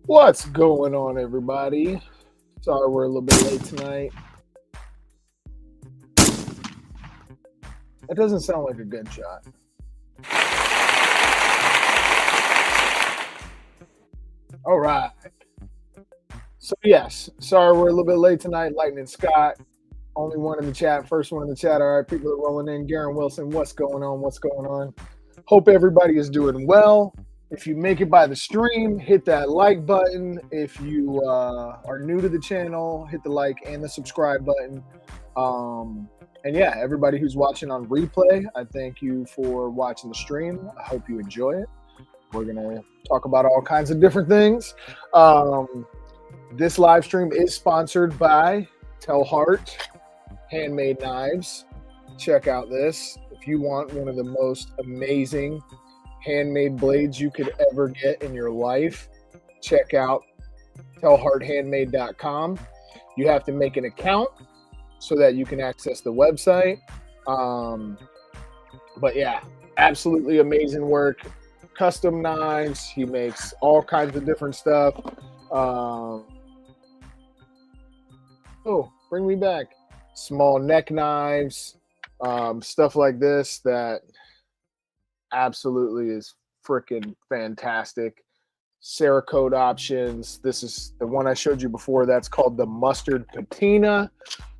What's going on, everybody? Sorry we're a little bit late tonight. That doesn't sound like a gunshot. All right. So, yes, sorry we're a little bit late tonight. Lightning Scott, only one in the chat, first one in the chat. All right, people are rolling in. Garen Wilson, what's going on? What's going on? Hope everybody is doing well. If you make it by the stream, hit that like button. If you are new to the channel, hit the like and the subscribe button. And yeah, everybody who's watching on replay, I thank you for watching the stream. I hope you enjoy it. We're going to talk about all kinds of different things. This live stream is sponsored by Telhart Handmade Knives. Check out this. If you want one of the most amazing handmade blades you could ever get in your life, check out telharthandmade.com. You have to make an account so that you can access the website. But yeah, absolutely amazing work. Custom knives. He makes all kinds of different stuff. Oh, bring me back. Small neck knives, stuff like this that absolutely is freaking fantastic. Cerakote options. This is the one I showed you before. That's called the mustard patina,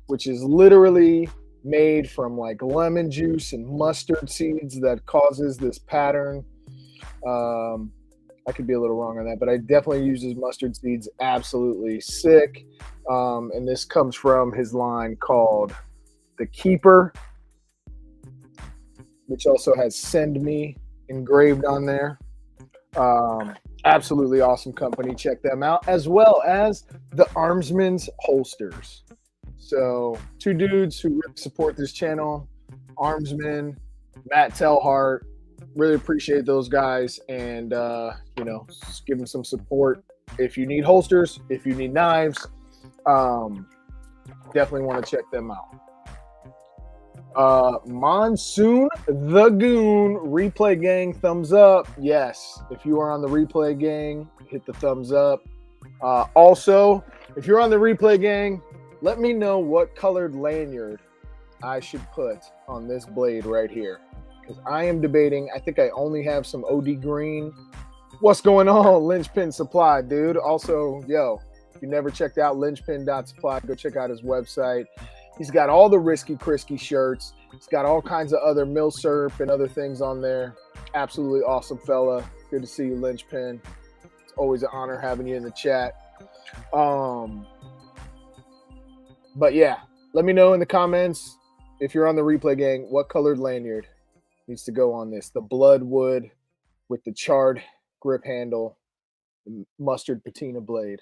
which is literally made from like lemon juice and mustard seeds that causes this pattern. I could be a little wrong on that, but I definitely uses mustard seeds. Absolutely sick. And this comes from his line called The Keeper, which also has Send Me engraved on there. Absolutely awesome company. Check them out, as well as the Armsman's Holsters. So two dudes who really support this channel, Armsman, Matt Telhart. Really appreciate those guys, and just give them some support. If you need holsters, if you need knives, definitely want to check them out. Monsoon the Goon replay gang, thumbs up. Yes, if you are on the replay gang, hit the thumbs up. Also, if you're on the replay gang, let me know what colored lanyard I should put on this blade right here, because I am debating. I think I only have some OD green. What's going on? Lynchpin Supply, dude. Also, if you never checked out lynchpin.supply, go check out his website. He's got all the Risky Crisky shirts. He's got all kinds of other Milsurp and other things on there. Absolutely awesome fella. Good to see you, Lynchpin. It's always an honor having you in the chat. But yeah, let me know in the comments, if you're on the replay gang, what colored lanyard needs to go on this. The Bloodwood with the charred grip handle, the mustard patina blade.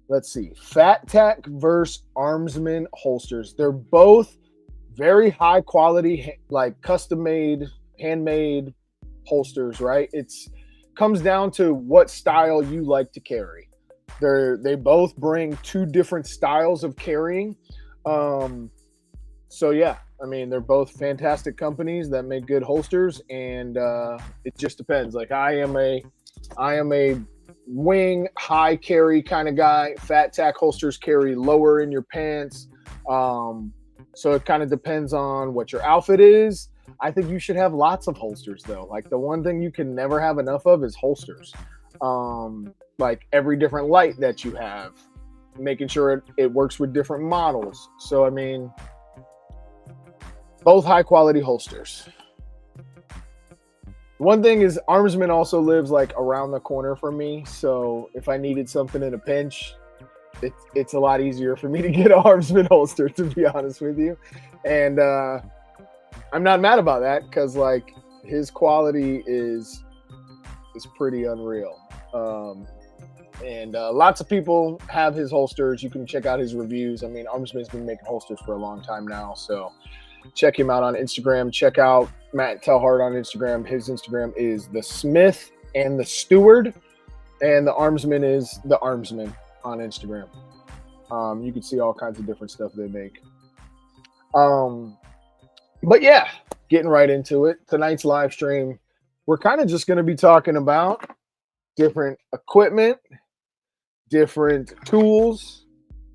Let's see. Fat Tack versus Armsman holsters. They're both very high quality, like custom made, handmade holsters, right? It's comes down to what style you like to carry. They both bring two different styles of carrying. So yeah, I mean, they're both fantastic companies that make good holsters, and it just depends. Like I am a wing high carry kind of guy. Fat Tack holsters carry lower in your pants. So it kind of depends on what your outfit is. I think you should have lots of holsters though. Like the one thing you can never have enough of is holsters. Like every different light that you have, making sure it works with different models. So I mean, both high quality holsters. One thing is, Armsman also lives like around the corner from me, so if I needed something in a pinch, it's a lot easier for me to get an Armsman holster, to be honest with you. And I'm not mad about that, because like his quality is pretty unreal. And lots of people have his holsters. You can check out his reviews. I mean, Armsman's been making holsters for a long time now, so check him out on Instagram. Check out Matt Telhart on Instagram. His Instagram is The Smith and The Steward, and the Armsman is The Armsman on Instagram. You can see all kinds of different stuff they make. But yeah, getting right into it. Tonight's live stream, we're kind of just going to be talking about different equipment, different tools.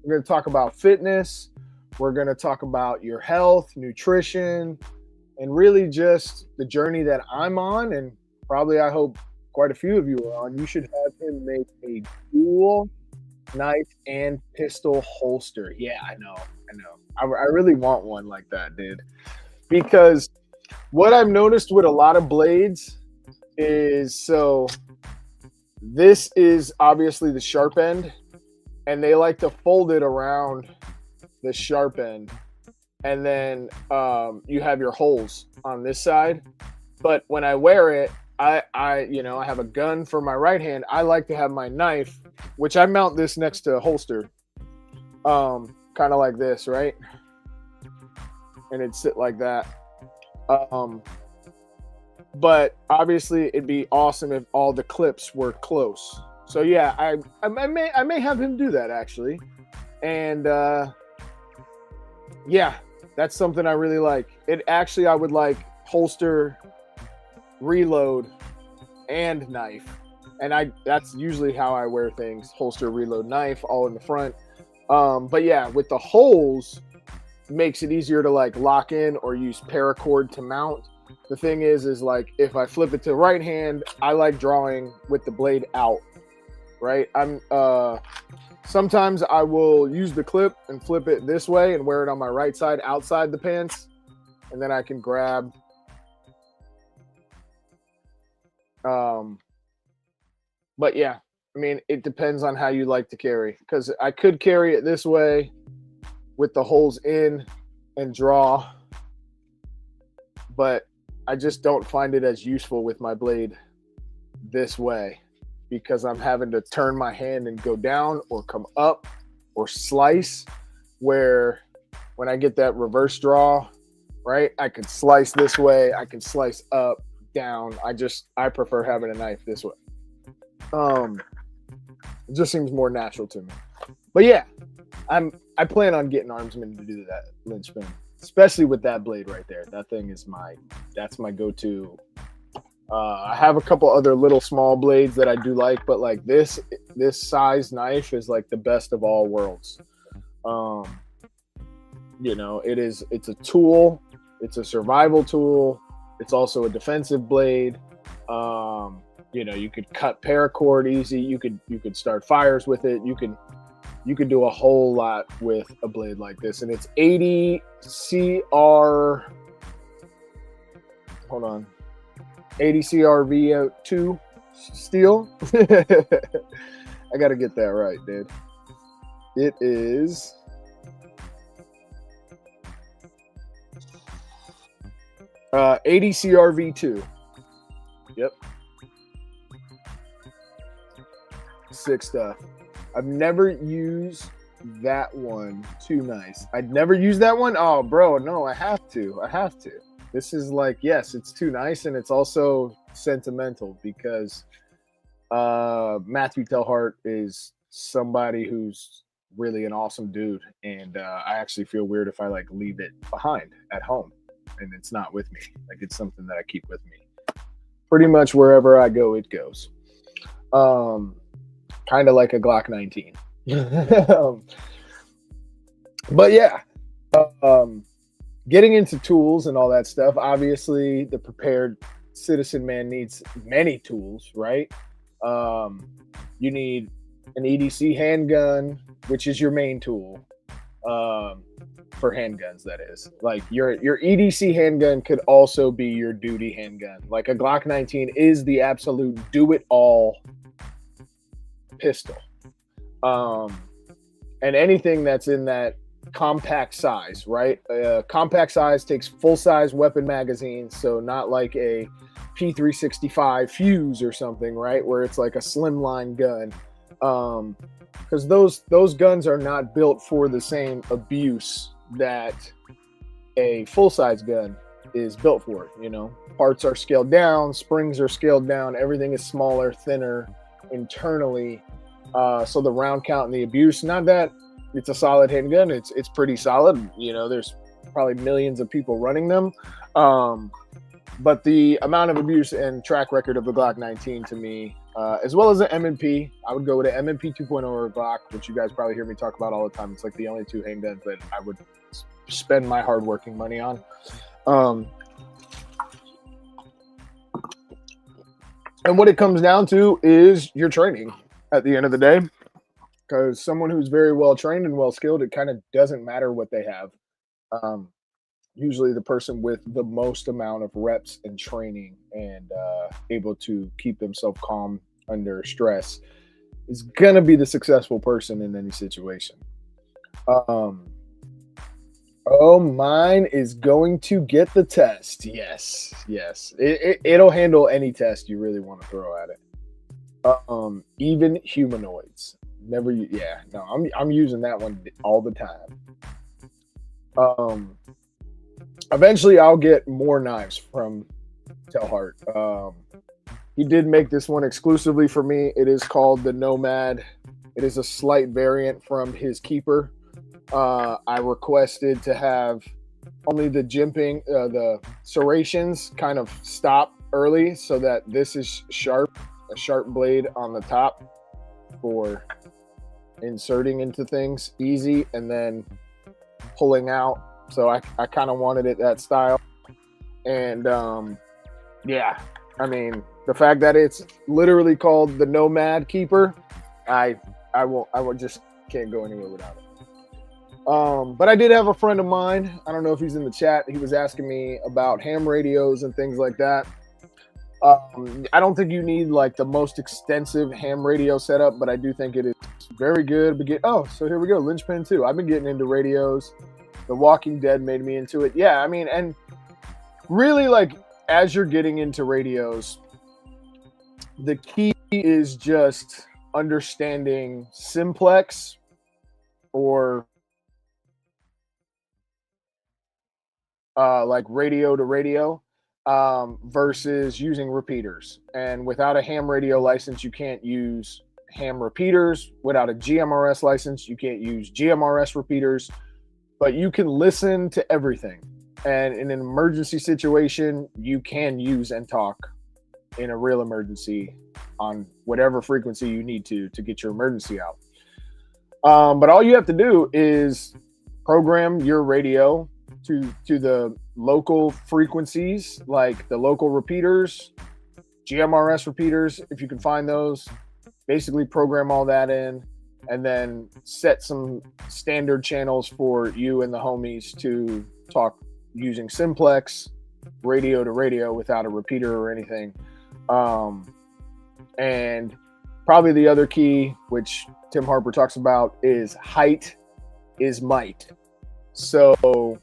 We're going to talk about fitness. We're going to talk about your health, nutrition, and really just the journey that I'm on. And probably, I hope quite a few of you are on. You should have him make a dual knife and pistol holster. Yeah, I know. I really want one like that, dude. Because what I've noticed with a lot of blades is, so this is obviously the sharp end, and they like to fold it around the sharp end. And then you have your holes on this side. But when I wear it, I have a gun for my right hand. I like to have my knife, which I mount this next to a holster, kind of like this, right? And it'd sit like that. But obviously, it'd be awesome if all the clips were close. So yeah, I may have him do that actually, and yeah, that's something I really like. I would like holster, reload, and knife, and that's usually how I wear things: holster, reload, knife, all in the front. But yeah, with the holes, makes it easier to like lock in or use paracord to mount. The thing is like if I flip it to right hand, I like drawing with the blade out, right? Sometimes I will use the clip and flip it this way and wear it on my right side outside the pants, and then I can grab. But yeah, I mean, it depends on how you like to carry, because I could carry it this way with the holes in and draw, but I just don't find it as useful with my blade this way, because I'm having to turn my hand and go down or come up or slice, where when I get that reverse draw, right, I can slice this way, I can slice up, down. I prefer having a knife this way. It just seems more natural to me. But yeah, I plan on getting Armsman to do that linchpin, especially with that blade right there. That thing is that's my go-to. I have a couple other little small blades that I do like, but like this size knife is like the best of all worlds. It's a tool, it's a survival tool, it's also a defensive blade. You could cut paracord easy. You could start fires with it. You could do a whole lot with a blade like this, and it's 80 CR. Hold on, 80 CRV2 steel. I gotta get that right, dude. It is 80 CRV2. Yep. Sick stuff. I've never used that one. Too nice. I'd never used that one. Oh, bro, no, I have to. This is like, yes, it's too nice, and it's also sentimental because Matthew Telhart is somebody who's really an awesome dude, and I actually feel weird if I like leave it behind at home and it's not with me. Like, it's something that I keep with me. Pretty much wherever I go, it goes. Kind of like a Glock 19. But yeah, getting into tools and all that stuff, obviously the prepared citizen man needs many tools, right? You need an EDC handgun, which is your main tool for handguns, that is. Like your EDC handgun could also be your duty handgun. Like a Glock 19 is the absolute do-it-all pistol. And anything that's in that compact size, right? Compact size takes full-size weapon magazines, so not like a P365 Fuse or something, right? Where it's like a slimline gun. Because those guns are not built for the same abuse that a full-size gun is built for. Parts are scaled down, springs are scaled down, everything is smaller, thinner internally. So the round count and the abuse, not that it's a solid handgun, it's pretty solid. There's probably millions of people running them. But the amount of abuse and track record of the Glock 19 to me, as well as the M&P, I would go with the M&P 2.0 or Glock, which you guys probably hear me talk about all the time. It's like the only two handguns that I would spend my hardworking money on. And what it comes down to is your training at the end of the day, because someone who's very well trained and well skilled, it kind of doesn't matter what they have. Usually the person with the most amount of reps and training and able to keep themselves calm under stress is going to be the successful person in any situation. Mine is going to get the test. Yes. It'll handle any test you really want to throw at it. Even humanoids. I'm using that one all the time. Eventually I'll get more knives from Telhart. He did make this one exclusively for me. It is called the Nomad. It is a slight variant from his Keeper. I requested to have only the jimping, the serrations kind of stop early so that this is sharp, a sharp blade on the top for inserting into things easy and then pulling out. So I kind of wanted it that style. And I mean, the fact that it's literally called the Nomad Keeper, I just can't go anywhere without it. But I did have a friend of mine, I don't know if he's in the chat, he was asking me about ham radios and things like that. I don't think you need like the most extensive ham radio setup, but I do think it is very good. So here we go, Linchpin 2. I've been getting into radios. The Walking Dead made me into it. Yeah, I mean, and really, like, as you're getting into radios, the key is just understanding simplex or like radio to radio versus using repeaters. And without a ham radio license, you can't use ham repeaters. Without a GMRS license, you can't use GMRS repeaters. But you can listen to everything. And in an emergency situation, you can use and talk in a real emergency on whatever frequency you need to get your emergency out. But all you have to do is program your radio to the local frequencies, like the local repeaters, GMRS repeaters, if you can find those. Basically program all that in, and then set some standard channels for you and the homies to talk using simplex, radio to radio without a repeater or anything. And probably the other key, which Tim Harper talks about, is height is might. So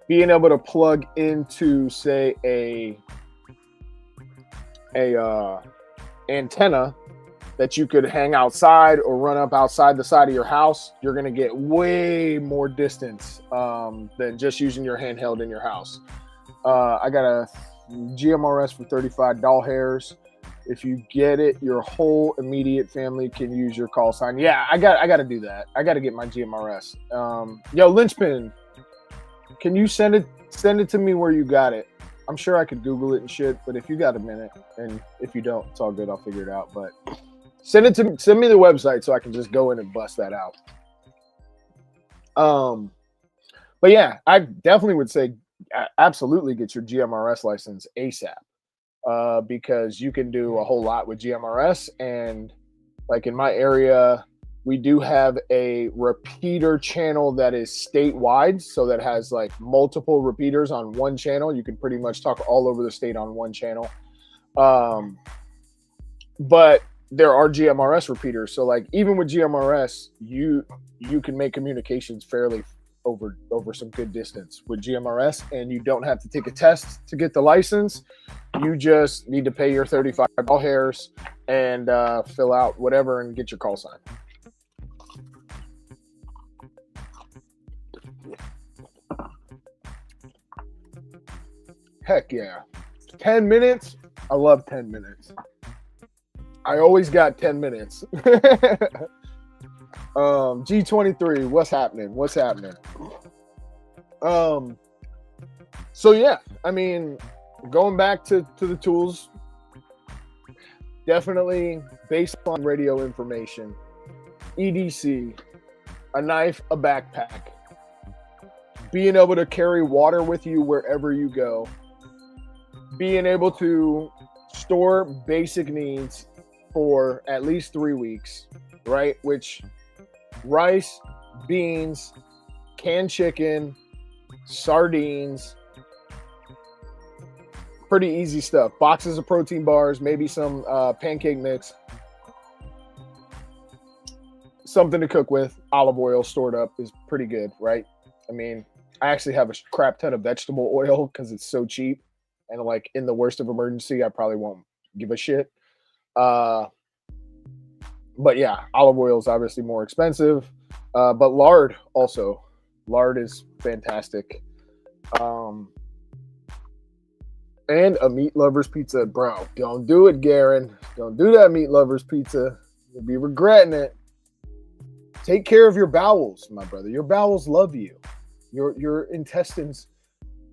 being able to plug into, say, a antenna that you could hang outside or run up outside the side of your house, you're going to get way more distance than just using your handheld in your house. I got a GMRS for 35 doll hairs. If you get it, your whole immediate family can use your call sign. Yeah, I got to do that. I got to get my GMRS. Yo, Linchpin, can you send it to me where you got it? I'm sure I could Google it and shit, but if you got a minute, and if you don't, it's all good. I'll figure it out. But send me the website so I can just go in and bust that out. But yeah, I definitely would say absolutely get your GMRS license ASAP, because you can do a whole lot with GMRS. And like in my area, we do have a repeater channel that is statewide, so that has like multiple repeaters on one channel. You can pretty much talk all over the state on one channel. But there are GMRS repeaters. So like even with GMRS, you can make communications fairly over some good distance with GMRS, and you don't have to take a test to get the license. You just need to pay your 35 call hairs and fill out whatever and get your call sign. Heck yeah. 10 minutes? I love 10 minutes. I always got 10 minutes. G23, what's happening? So yeah, I mean, going back to the tools, definitely baseline radio information, EDC, a knife, a backpack, being able to carry water with you wherever you go, being able to store basic needs for at least 3 weeks, right? Which rice, beans, canned chicken, sardines, pretty easy stuff. Boxes of protein bars, maybe some pancake mix, something to cook with, olive oil stored up is pretty good, right? I mean, I actually have a crap ton of vegetable oil because it's so cheap. And like in the worst of emergency, I probably won't give a shit. But yeah, olive oil is obviously more expensive. But lard also. Lard is fantastic. And a meat lover's pizza. Bro, don't do it, Garen. Don't do that meat lover's pizza. You'll be regretting it. Take care of your bowels, my brother. Your bowels love you. Your intestines,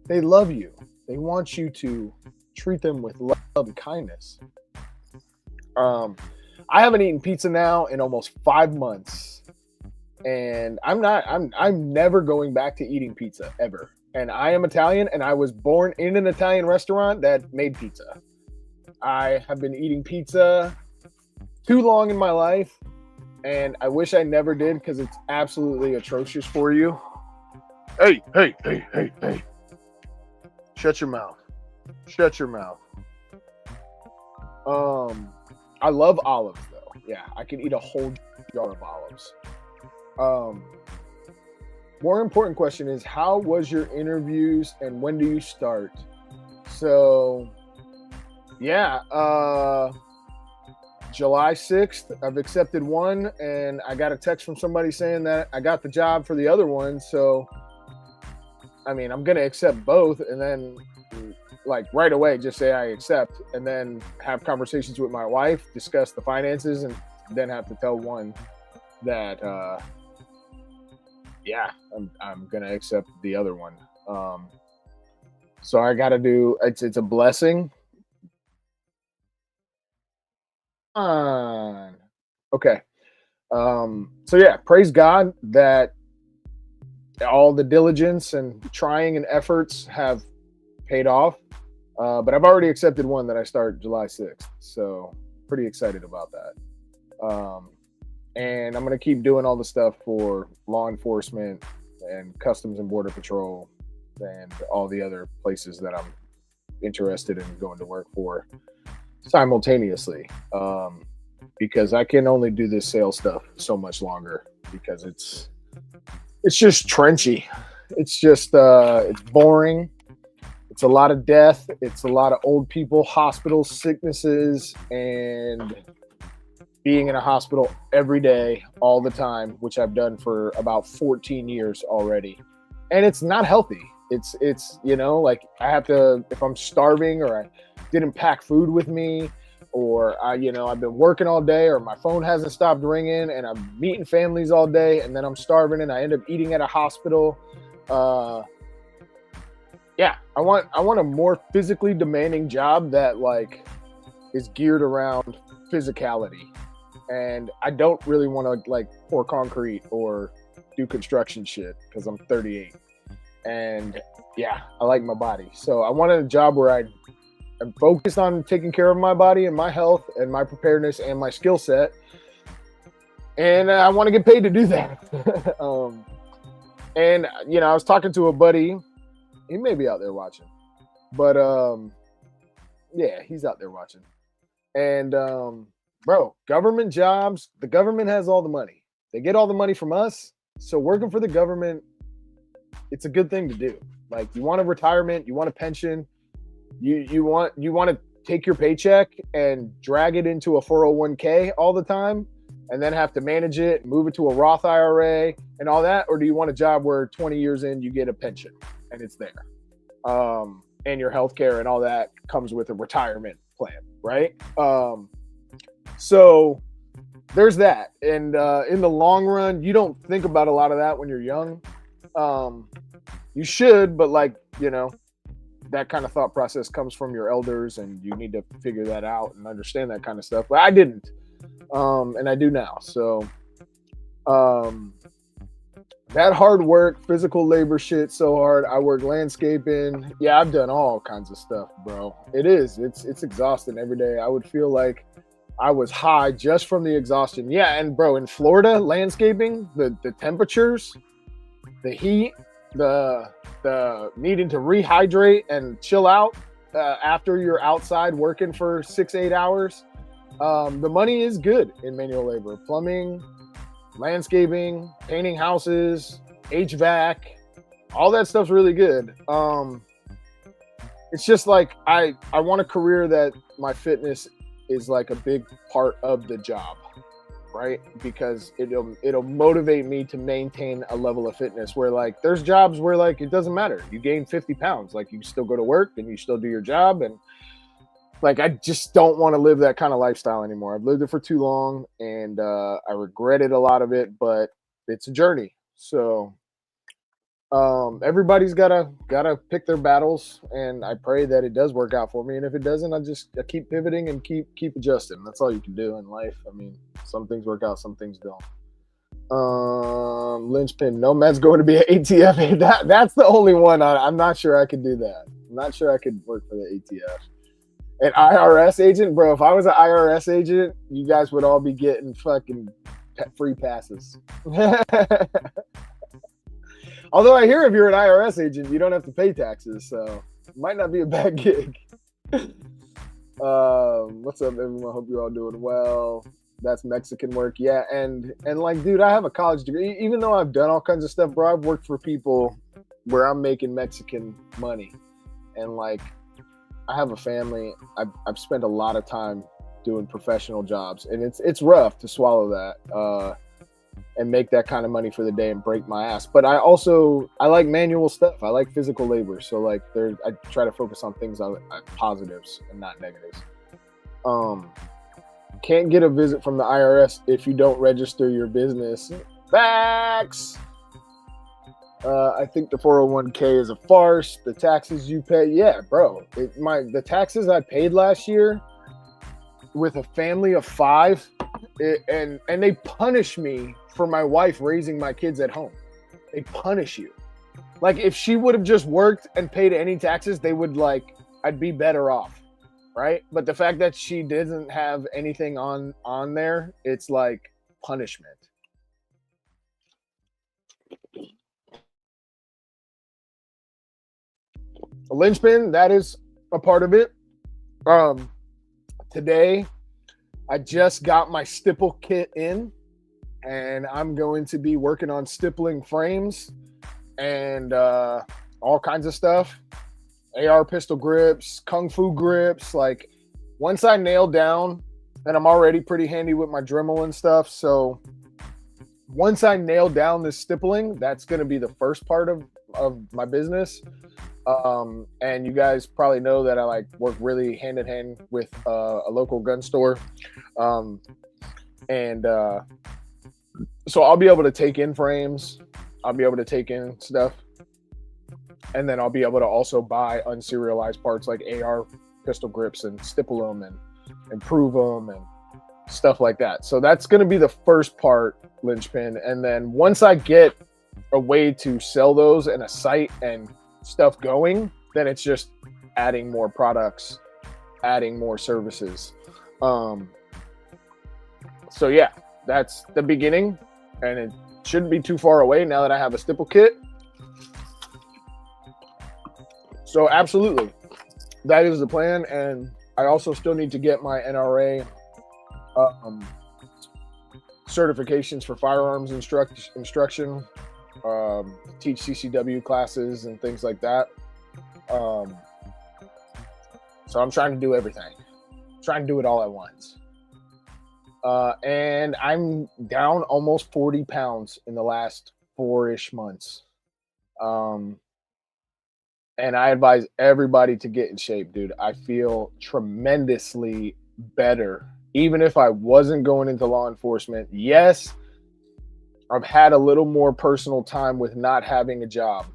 they love you. They want you to treat them with love and kindness. I haven't eaten pizza now in almost 5 months. And I'm never going back to eating pizza ever. And I am Italian, and I was born in an Italian restaurant that made pizza. I have been eating pizza too long in my life, and I wish I never did because it's absolutely atrocious for you. Hey. Shut your mouth. Shut your mouth. I love olives, though. Yeah, I can eat a whole jar of olives. More important question is, how was your interviews and when do you start? So, yeah, July 6th, I've accepted one, and I got a text from somebody saying that I got the job for the other one. So, I mean, I'm going to accept both and then, like, right away, just say I accept and then have conversations with my wife, discuss the finances, and then have to tell one that, yeah, I'm going to accept the other one. So I got to do, it's a blessing. Okay. So yeah, praise God that all the diligence and trying and efforts have paid off. But I've already accepted one that I start July 6th. So pretty excited about that. And I'm going to keep doing all the stuff for law enforcement and Customs and Border Patrol and all the other places that I'm interested in going to work for simultaneously. Because I can only do this sales stuff so much longer because it's just trenchy. It's just, it's boring. It's a lot of death. It's a lot of old people, hospitals, sicknesses, and being in a hospital every day, all the time, which I've done for about 14 years already. And it's not healthy. It's, you know, like I have to, if I'm starving or I didn't pack food with me, or I've been working all day, or my phone hasn't stopped ringing and I'm meeting families all day and then I'm starving and I end up eating at a hospital. Yeah, I want a more physically demanding job that like is geared around physicality. And I don't really want to like pour concrete or do construction shit because I'm 38. And yeah, I like my body. So I wanted a job where I'm focused on taking care of my body and my health and my preparedness and my skill set. And I want to get paid to do that. And, I was talking to a buddy. He may be out there watching. But, yeah, he's out there watching. And, bro, government jobs, the government has all the money. They get all the money from us. So working for the government, it's a good thing to do. Like, you want a retirement, you want a pension, you want to take your paycheck and drag it into a 401k all the time and then have to manage it, move it to a Roth IRA and all that? Or do you want a job where 20 years in, you get a pension and it's there? And your healthcare and all that comes with a retirement plan, right? So there's that. And in the long run, you don't think about a lot of that when you're young. You should, but that kind of thought process comes from your elders, and you need to figure that out and understand that kind of stuff. But I didn't, and I do now. So that hard work, physical labor shit, so hard. I work landscaping. Yeah, I've done all kinds of stuff, bro. It's exhausting every day. I would feel like I was high just from the exhaustion. Yeah, and bro, in Florida, landscaping, the temperatures, the heat, the needing to rehydrate and chill out after you're outside working for 6-8 hours. The money is good in manual labor, plumbing, landscaping, painting houses, HVAC, all that stuff's really good. It's just like I want a career that my fitness is like a big part of the job, right? Because it'll motivate me to maintain a level of fitness where like there's jobs where like it doesn't matter. You gain 50 pounds, like you still go to work and you still do your job. And like I just don't want to live that kind of lifestyle anymore. I've lived it for too long, and I regretted a lot of it, but it's a journey. So everybody's gotta pick their battles, and I pray that it does work out for me. And if it doesn't, I keep pivoting and keep adjusting. That's all you can do in life. I mean, some things work out, some things don't. Linchpin, Nomad's going to be an ATF. That's the only one. I'm not sure I could do that. I'm not sure I could work for the ATF. An IRS agent, bro. If I was an IRS agent, you guys would all be getting fucking free passes. Although I hear if you're an IRS agent, you don't have to pay taxes, so it might not be a bad gig. What's up, everyone? Hope you're all doing well. That's Mexican work, yeah. And like, dude, I have a college degree. Even though I've done all kinds of stuff, bro, I've worked for people where I'm making Mexican money, and like, I have a family. I've spent a lot of time doing professional jobs, and it's rough to swallow that and make that kind of money for the day and break my ass. But I like manual stuff. I like physical labor. So like I try to focus on things on positives and not negatives. Can't get a visit from the IRS if you don't register your business. Facts. I think the 401k is a farce. The taxes you pay, yeah, bro. The taxes I paid last year with a family of 5, and they punish me for my wife raising my kids at home. They punish you. Like if she would have just worked and paid any taxes, I'd be better off, right? But the fact that she doesn't have anything on there, it's like punishment. A linchpin, that is a part of it. Today, I just got my stipple kit in, and I'm going to be working on stippling frames and all kinds of stuff. AR pistol grips, Kung Fu grips. Like once I nail down, and I'm already pretty handy with my Dremel and stuff. So once I nail down this stippling, that's going to be the first part of my business. And you guys probably know that I like work really hand in hand with a local gun store. So I'll be able to take in frames. I'll be able to take in stuff. And then I'll be able to also buy unserialized parts like AR pistol grips and stipple them and improve them and stuff like that. So that's going to be the first part, linchpin. And then once I get a way to sell those and a site and stuff going, then it's just adding more products, adding more services. So yeah, that's the beginning, and it shouldn't be too far away now that I have a stipple kit. So absolutely, that is the plan. And I also still need to get my NRA certifications for firearms instruction. Teach CCW classes and things like that. So I'm trying to do everything. Trying to do it all at once. And I'm down almost 40 pounds in the last 4-ish months. And I advise everybody to get in shape, dude. I feel tremendously better. Even if I wasn't going into law enforcement, yes, I've had a little more personal time with not having a job.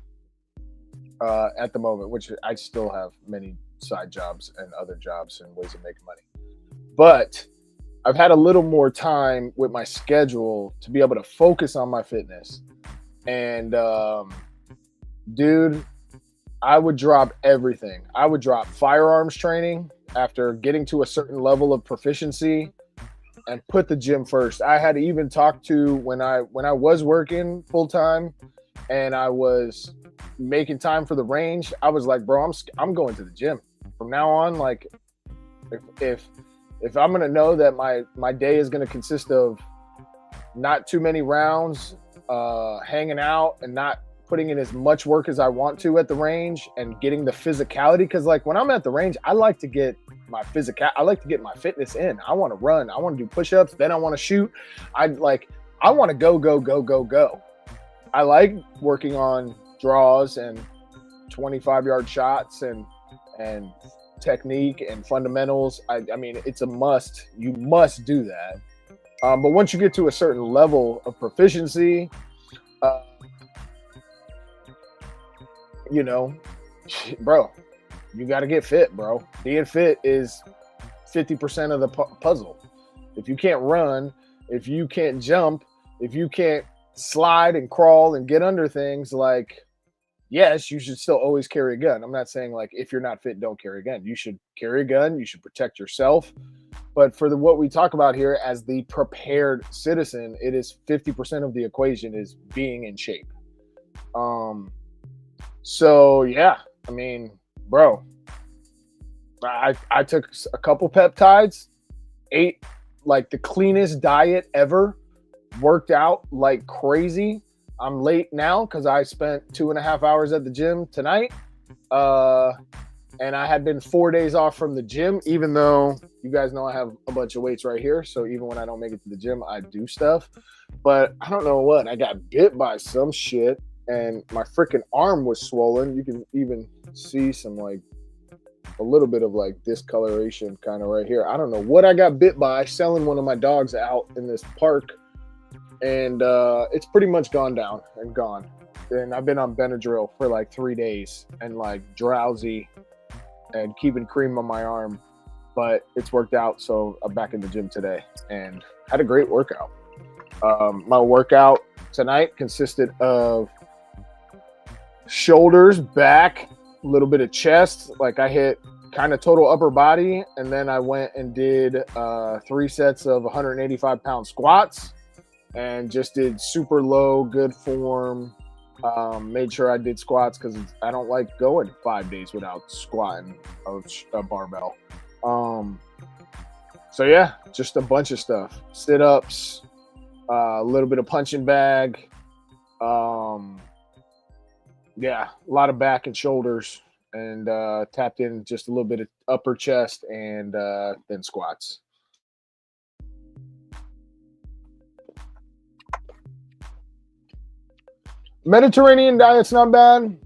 at the moment, which I still have many side jobs and other jobs and ways of making money. But I've had a little more time with my schedule to be able to focus on my fitness. And dude, I would drop everything. I would drop firearms training after getting to a certain level of proficiency and put the gym first. I had even talked to when I was working full time and I was making time for the range. I was like, bro, I'm going to the gym from now on. Like, if I'm gonna know that my day is gonna consist of not too many rounds, hanging out and not putting in as much work as I want to at the range and getting the physicality. Cause like when I'm at the range, I like to get my fitness in. I want to run. I want to do push-ups. Then I want to shoot. I want to go. I like working on draws and 25-yard shots and technique and fundamentals. I mean, it's a must. You must do that. But once you get to a certain level of proficiency, you know, bro, you got to get fit, bro. Being fit is 50% of the puzzle. If you can't run, if you can't jump, if you can't slide and crawl and get under things, like, yes, you should still always carry a gun. I'm not saying like if you're not fit, don't carry a gun. You should carry a gun. You should protect yourself. But for what we talk about here as the prepared citizen, it is 50% of the equation is being in shape. So yeah, I mean, bro, I took a couple peptides, ate like the cleanest diet ever, worked out like crazy. I'm late now because I spent 2.5 hours at the gym tonight. And I had been 4 days off from the gym, even though you guys know I have a bunch of weights right here. So even when I don't make it to the gym, I do stuff. But I don't know what. I got bit by some shit and my freaking arm was swollen. You can even see some like a little bit of like discoloration kind of right here. I don't know what I got bit by selling one of my dogs out in this park. And it's pretty much gone down and gone. And I've been on Benadryl for like 3 days and like drowsy and keeping cream on my arm, but it's worked out. So I'm back in the gym today and had a great workout. My workout tonight consisted of shoulders, back, a little bit of chest. Like I hit kind of total upper body. And then I went and did 3 sets of 185-pound squats and just did super low, good form. Made sure I did squats because I don't like going 5 days without squatting a barbell. So yeah, just a bunch of stuff. Sit-ups, a little bit of punching bag. Yeah, a lot of back and shoulders, and tapped in just a little bit of upper chest and then squats. Mediterranean diet's not bad.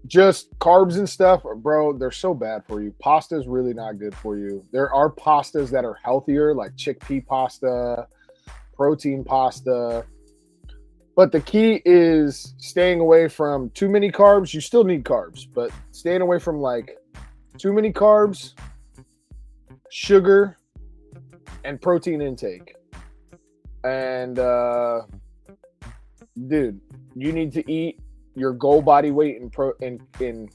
Just carbs and stuff, bro, they're so bad for you. Pasta's really not good for you. There are pastas that are healthier, like chickpea pasta, protein pasta. But the key is staying away from too many carbs. You still need carbs, but staying away from like too many carbs, sugar, and protein intake. And dude, you need to eat your goal body weight in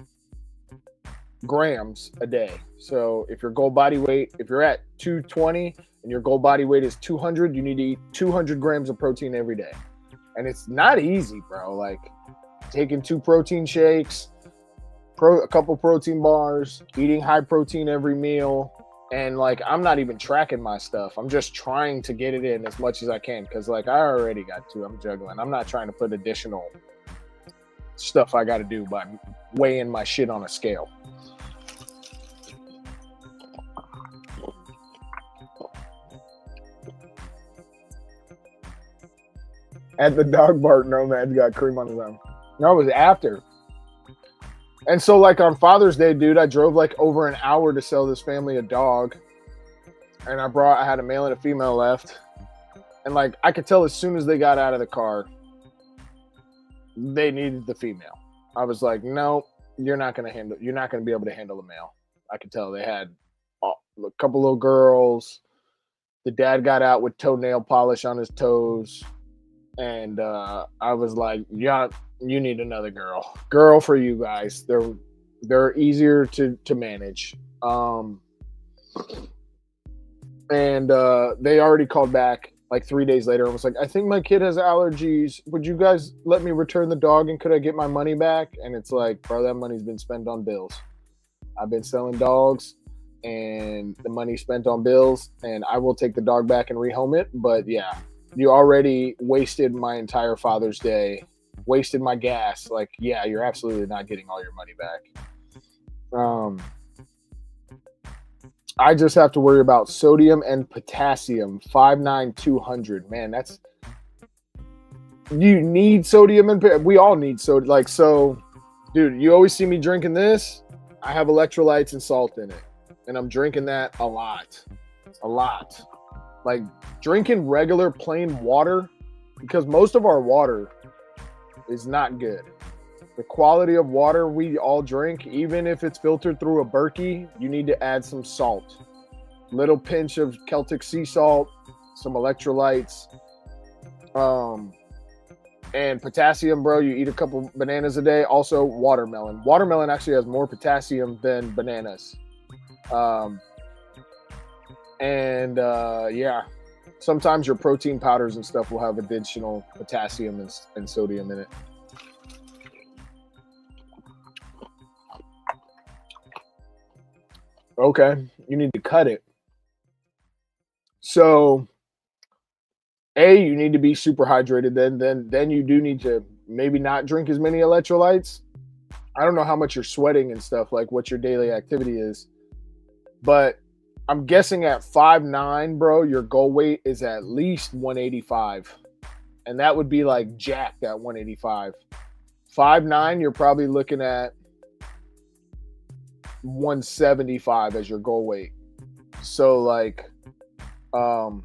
grams a day. So if your goal body weight, if you're at 220 and your goal body weight is 200, you need to eat 200 grams of protein every day. And it's not easy, bro. Like taking 2 protein shakes, a couple protein bars, eating high protein every meal. And like, I'm not even tracking my stuff. I'm just trying to get it in as much as I can. Cause like I already got 2, I'm juggling. I'm not trying to put additional stuff I got to do by weighing my shit on a scale. At the dog bark, no man got cream on his arm. No, it was after. And so like on Father's Day, dude, I drove like over an hour to sell this family a dog. And I had a male and a female left. And like, I could tell as soon as they got out of the car, they needed the female. I was like, no, you're not going to be able to handle a male. I could tell they had a couple little girls. The dad got out with toenail polish on his toes. And I was like, yeah, you need another girl for you guys. They're easier to manage. And they already called back like 3 days later and was like, I think my kid has allergies. Would you guys let me return the dog and could I get my money back? And it's like, bro, that money's been spent on bills. I've been selling dogs and the money spent on bills, and I will take the dog back and rehome it. But yeah, you already wasted my entire Father's Day, wasted my gas. Like, yeah, you're absolutely not getting all your money back. I just have to worry about sodium and potassium, 5-9-200. Man, you need sodium and we all need sodium. Like, so, dude, you always see me drinking this. I have electrolytes and salt in it, and I'm drinking that a lot. Like drinking regular plain water, because most of our water is not good. The quality of water we all drink, even if it's filtered through a Berkey, you need to add some salt. Little pinch of Celtic sea salt, some electrolytes, and potassium, bro. You eat a couple bananas a day. Also, watermelon. Watermelon actually has more potassium than bananas. Yeah, sometimes your protein powders and stuff will have additional potassium and sodium in it. Okay, you need to cut it. So, you need to be super hydrated. Then you do need to maybe not drink as many electrolytes. I don't know how much you're sweating and stuff, like what your daily activity is, but I'm guessing at 5'9", bro, your goal weight is at least 185, and that would be like jacked at 185. 5'9", you're probably looking at 175 as your goal weight. So like, you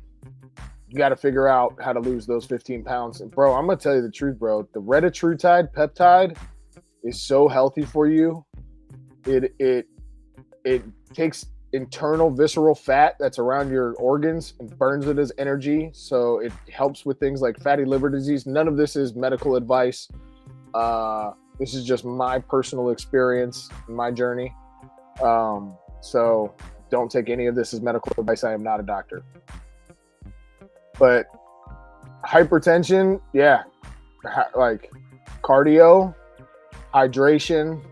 got to figure out how to lose those 15 pounds. And bro, I'm gonna tell you the truth, bro. The retatrutide peptide is so healthy for you. It takes internal visceral fat that's around your organs and burns it as energy. So it helps with things like fatty liver disease. None of this is medical advice. This is just my personal experience, my journey. So don't take any of this as medical advice. I am not a doctor. But hypertension, yeah, like cardio, hydration,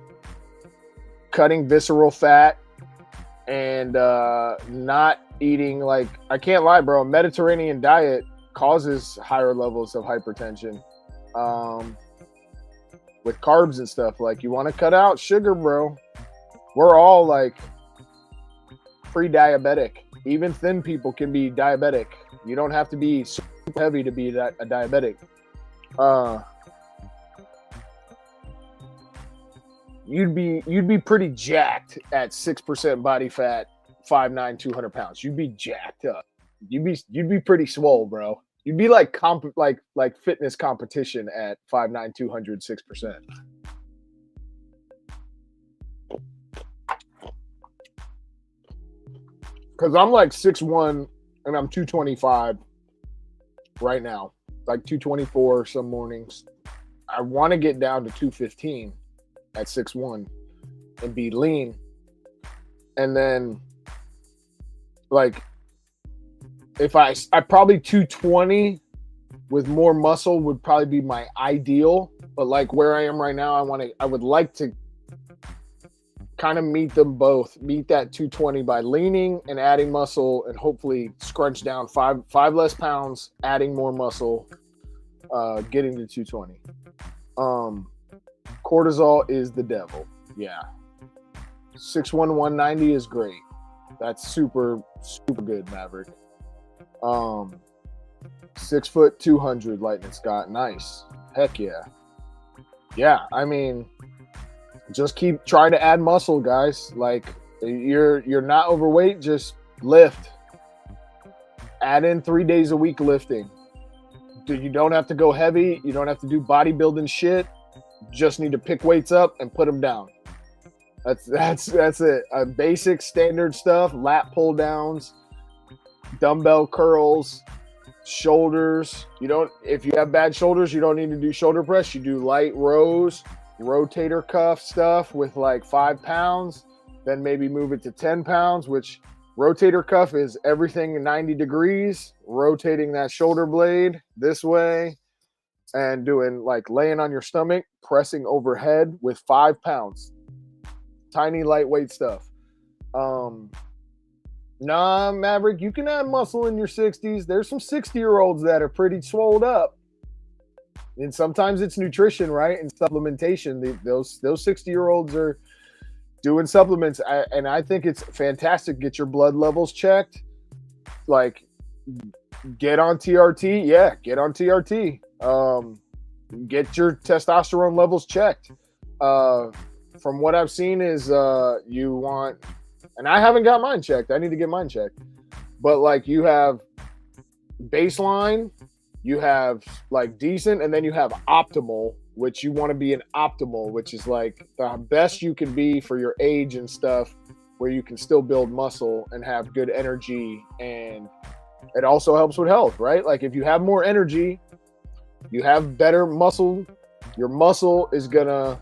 cutting visceral fat, and not eating, like, I can't lie, bro, a Mediterranean diet causes higher levels of hypertension with carbs and stuff. Like, you want to cut out sugar, bro. We're all like pre-diabetic. Even thin people can be diabetic. You don't have to be super heavy to be a diabetic. You'd be pretty jacked at 6% body fat, 5'9", 200 pounds. You'd be jacked up. You'd be pretty swole, bro. You'd be like fitness competition at 5'9", 200, 6%. Because I'm like 6'1", and I'm 225 right now, like 224 some mornings. I want to get down to 215 at 6'1" and be lean. And then, like, if I probably 220 with more muscle would probably be my ideal. But like where I am right now, I would like to kind of meet them both, meet that 220 by leaning and adding muscle, and hopefully scrunch down five less pounds, adding more muscle, getting to 220. Cortisol is the devil. Yeah. 6'1", 190 is great. That's super, super good, Maverick. 6 foot 200, Lightning Scott. Nice. Heck yeah. Yeah, I mean, just keep trying to add muscle, guys. Like, you're not overweight, just lift. Add in 3 days a week lifting. You don't have to go heavy. You don't have to do bodybuilding shit. just need to pick weights up and put them down. That's it. Basic standard stuff, lat pull downs, dumbbell curls, shoulders. If you have bad shoulders, you don't need to do shoulder press. You do light rows, rotator cuff stuff with like 5 pounds, then maybe move it to 10 pounds, which rotator cuff is everything 90 degrees, rotating that shoulder blade this way and doing like laying on your stomach, pressing overhead with 5 pounds. Tiny lightweight stuff. Maverick, you can add muscle in your 60s. There's some 60-year-olds that are pretty swolled up. And sometimes it's nutrition, right? And supplementation. Those 60-year-olds are doing supplements. And I think it's fantastic. Get your blood levels checked. Like, get on TRT. Yeah, get on TRT. Get your testosterone levels checked. From what I've seen is you want, and I haven't got mine checked. I need to get mine checked. But like you have baseline, you have like decent, and then you have optimal, which you want to be an optimal, which is like the best you can be for your age and stuff, where you can still build muscle and have good energy. And it also helps with health, right? Like if you have more energy, you have better muscle, your muscle is going to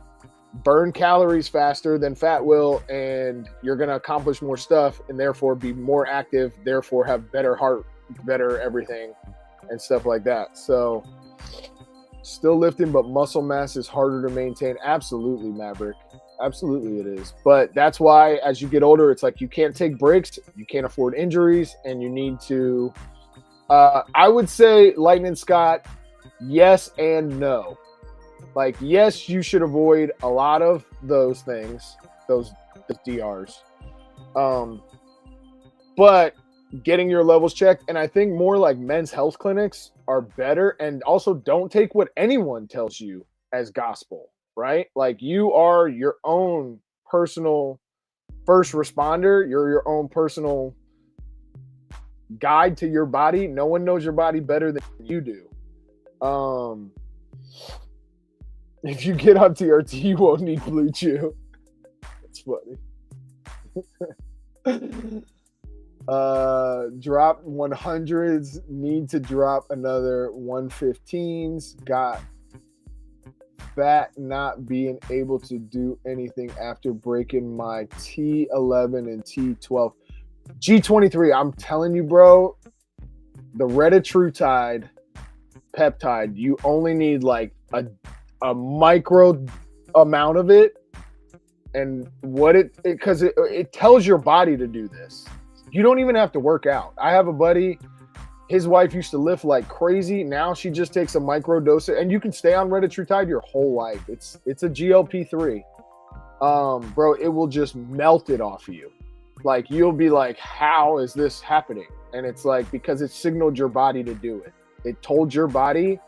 burn calories faster than fat will, and you're going to accomplish more stuff and therefore be more active, therefore have better heart, better everything and stuff like that. So still lifting, but muscle mass is harder to maintain. Absolutely, Maverick. Absolutely it is. But that's why as you get older, it's like you can't take breaks, you can't afford injuries, and you need to I would say, Lightning Scott, yes and no. Like, yes, you should avoid a lot of those things, those DRs. But getting your levels checked, and I think more like men's health clinics are better. And also don't take what anyone tells you as gospel, right? Like, you are your own personal first responder. You're your own personal guide to your body. No one knows your body better than you do. If you get on TRT, you won't need Blue Chew. It's funny. Drop 100s, need to drop another 115s. Got fat not being able to do anything after breaking my T11 and T12. G23, I'm telling you, bro, the retatrutide peptide, you only need like a micro amount of it, and what because it tells your body to do this. You don't even have to work out. I have a buddy, his wife used to lift like crazy. Now she just takes a micro dose, and you can stay on retatrutide your whole life. It's a GLP-3. Bro, it will just melt it off of you. Like, you'll be like, how is this happening? And it's like, because it signaled your body to do it. It told your body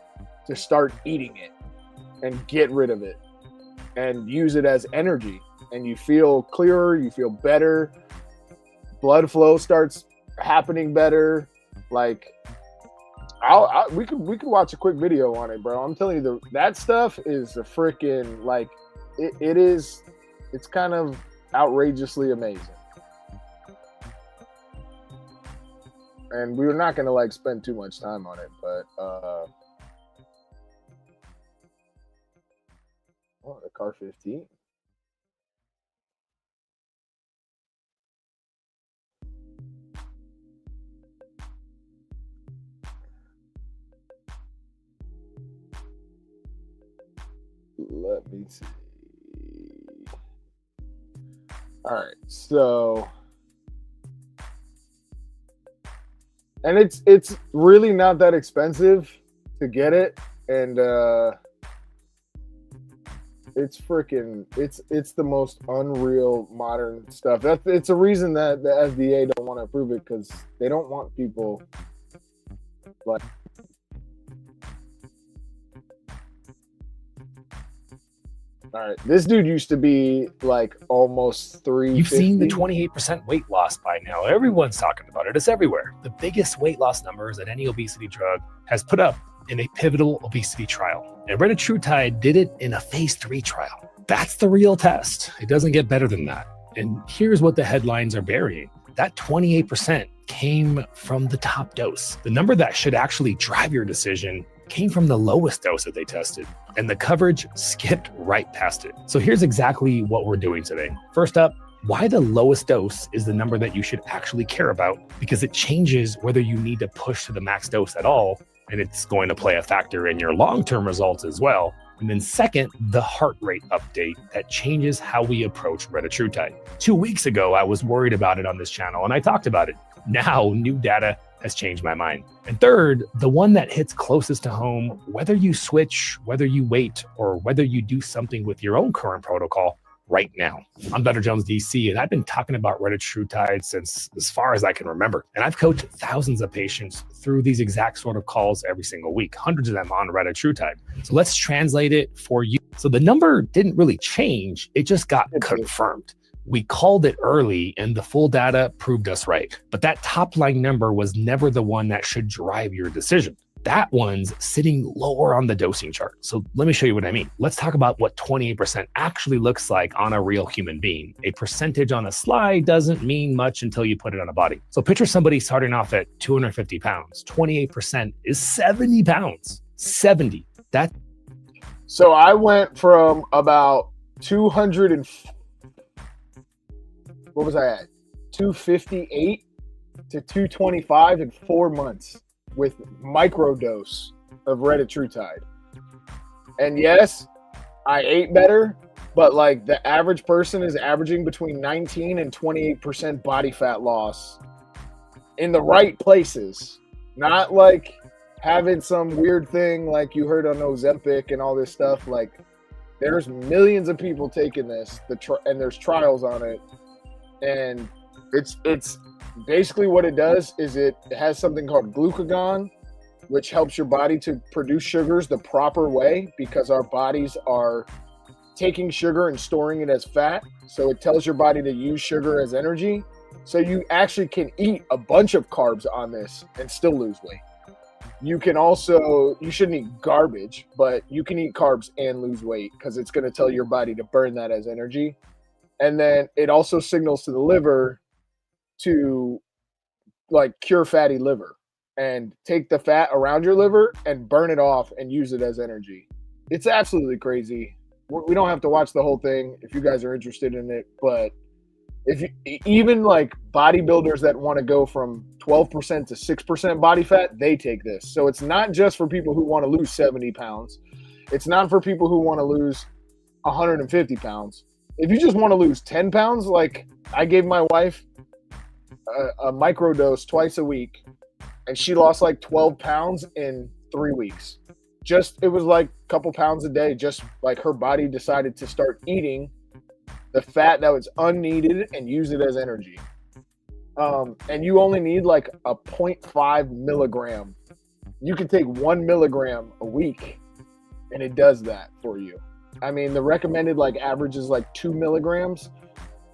to start eating it and get rid of it and use it as energy. And you feel clearer, you feel better. Blood flow starts happening better. Like, we could watch a quick video on it, bro. I'm telling you, that stuff is a freaking, like, it's kind of outrageously amazing. And we were not going to like spend too much time on it, but the car 15. Let me see. All right, so, and it's really not that expensive to get it, and it's freaking it's the most unreal modern stuff. It's a reason that the FDA don't want to approve it, because they don't want people like. All right, this dude used to be like almost 350. You've seen the 28% weight loss by now. Everyone's talking about it. It's everywhere. The biggest weight loss numbers that any obesity drug has put up in a pivotal obesity trial. And retatrutide did it in a phase 3 trial. That's the real test. It doesn't get better than that. And here's what the headlines are burying. That 28% came from the top dose. The number that should actually drive your decision came from the lowest dose that they tested, and the coverage skipped right past it. So here's exactly what we're doing today. First up, why the lowest dose is the number that you should actually care about, because it changes whether you need to push to the max dose at all, and it's going to play a factor in your long-term results as well. And then second, the heart rate update that changes how we approach retatrutide. 2 weeks ago, I was worried about it on this channel and I talked about it. Now, new data has changed my mind. And third, the one that hits closest to home, whether you switch, whether you wait, or whether you do something with your own current protocol right now. I'm Dr. Jones, DC, and I've been talking about retatrutide since as far as I can remember. And I've coached thousands of patients through these exact sort of calls every single week, hundreds of them on retatrutide. So let's translate it for you. So the number didn't really change, it just got confirmed. We called it early and the full data proved us right. But that top line number was never the one that should drive your decision. That one's sitting lower on the dosing chart. So let me show you what I mean. Let's talk about what 28% actually looks like on a real human being. A percentage on a slide doesn't mean much until you put it on a body. So picture somebody starting off at 250 pounds. 28% is 70 pounds. 70. So I went from about 258 to 225 in 4 months with microdose of retatrutide. And yes, I ate better, but like the average person is averaging between 19 and 28% body fat loss in the right places, not like having some weird thing like you heard on Ozempic and all this stuff. Like there's millions of people taking this, and there's trials on it. And it's basically what it does is it has something called glucagon, which helps your body to produce sugars the proper way, because our bodies are taking sugar and storing it as fat. So it tells your body to use sugar as energy. So you actually can eat a bunch of carbs on this and still lose weight. You shouldn't eat garbage, but you can eat carbs and lose weight because it's going to tell your body to burn that as energy. And then it also signals to the liver to like cure fatty liver and take the fat around your liver and burn it off and use it as energy. It's absolutely crazy. We don't have to watch the whole thing if you guys are interested in it, but even like bodybuilders that want to go from 12% to 6% body fat, they take this. So it's not just for people who want to lose 70 pounds. It's not for people who want to lose 150 pounds. If you just want to lose 10 pounds, like I gave my wife a microdose twice a week, and she lost like 12 pounds in 3 weeks. It was like a couple pounds a day, just like her body decided to start eating the fat that was unneeded and use it as energy. And you only need like a 0.5 milligram. You can take 1 milligram a week and it does that for you. I mean, the recommended like average is like 2 milligrams,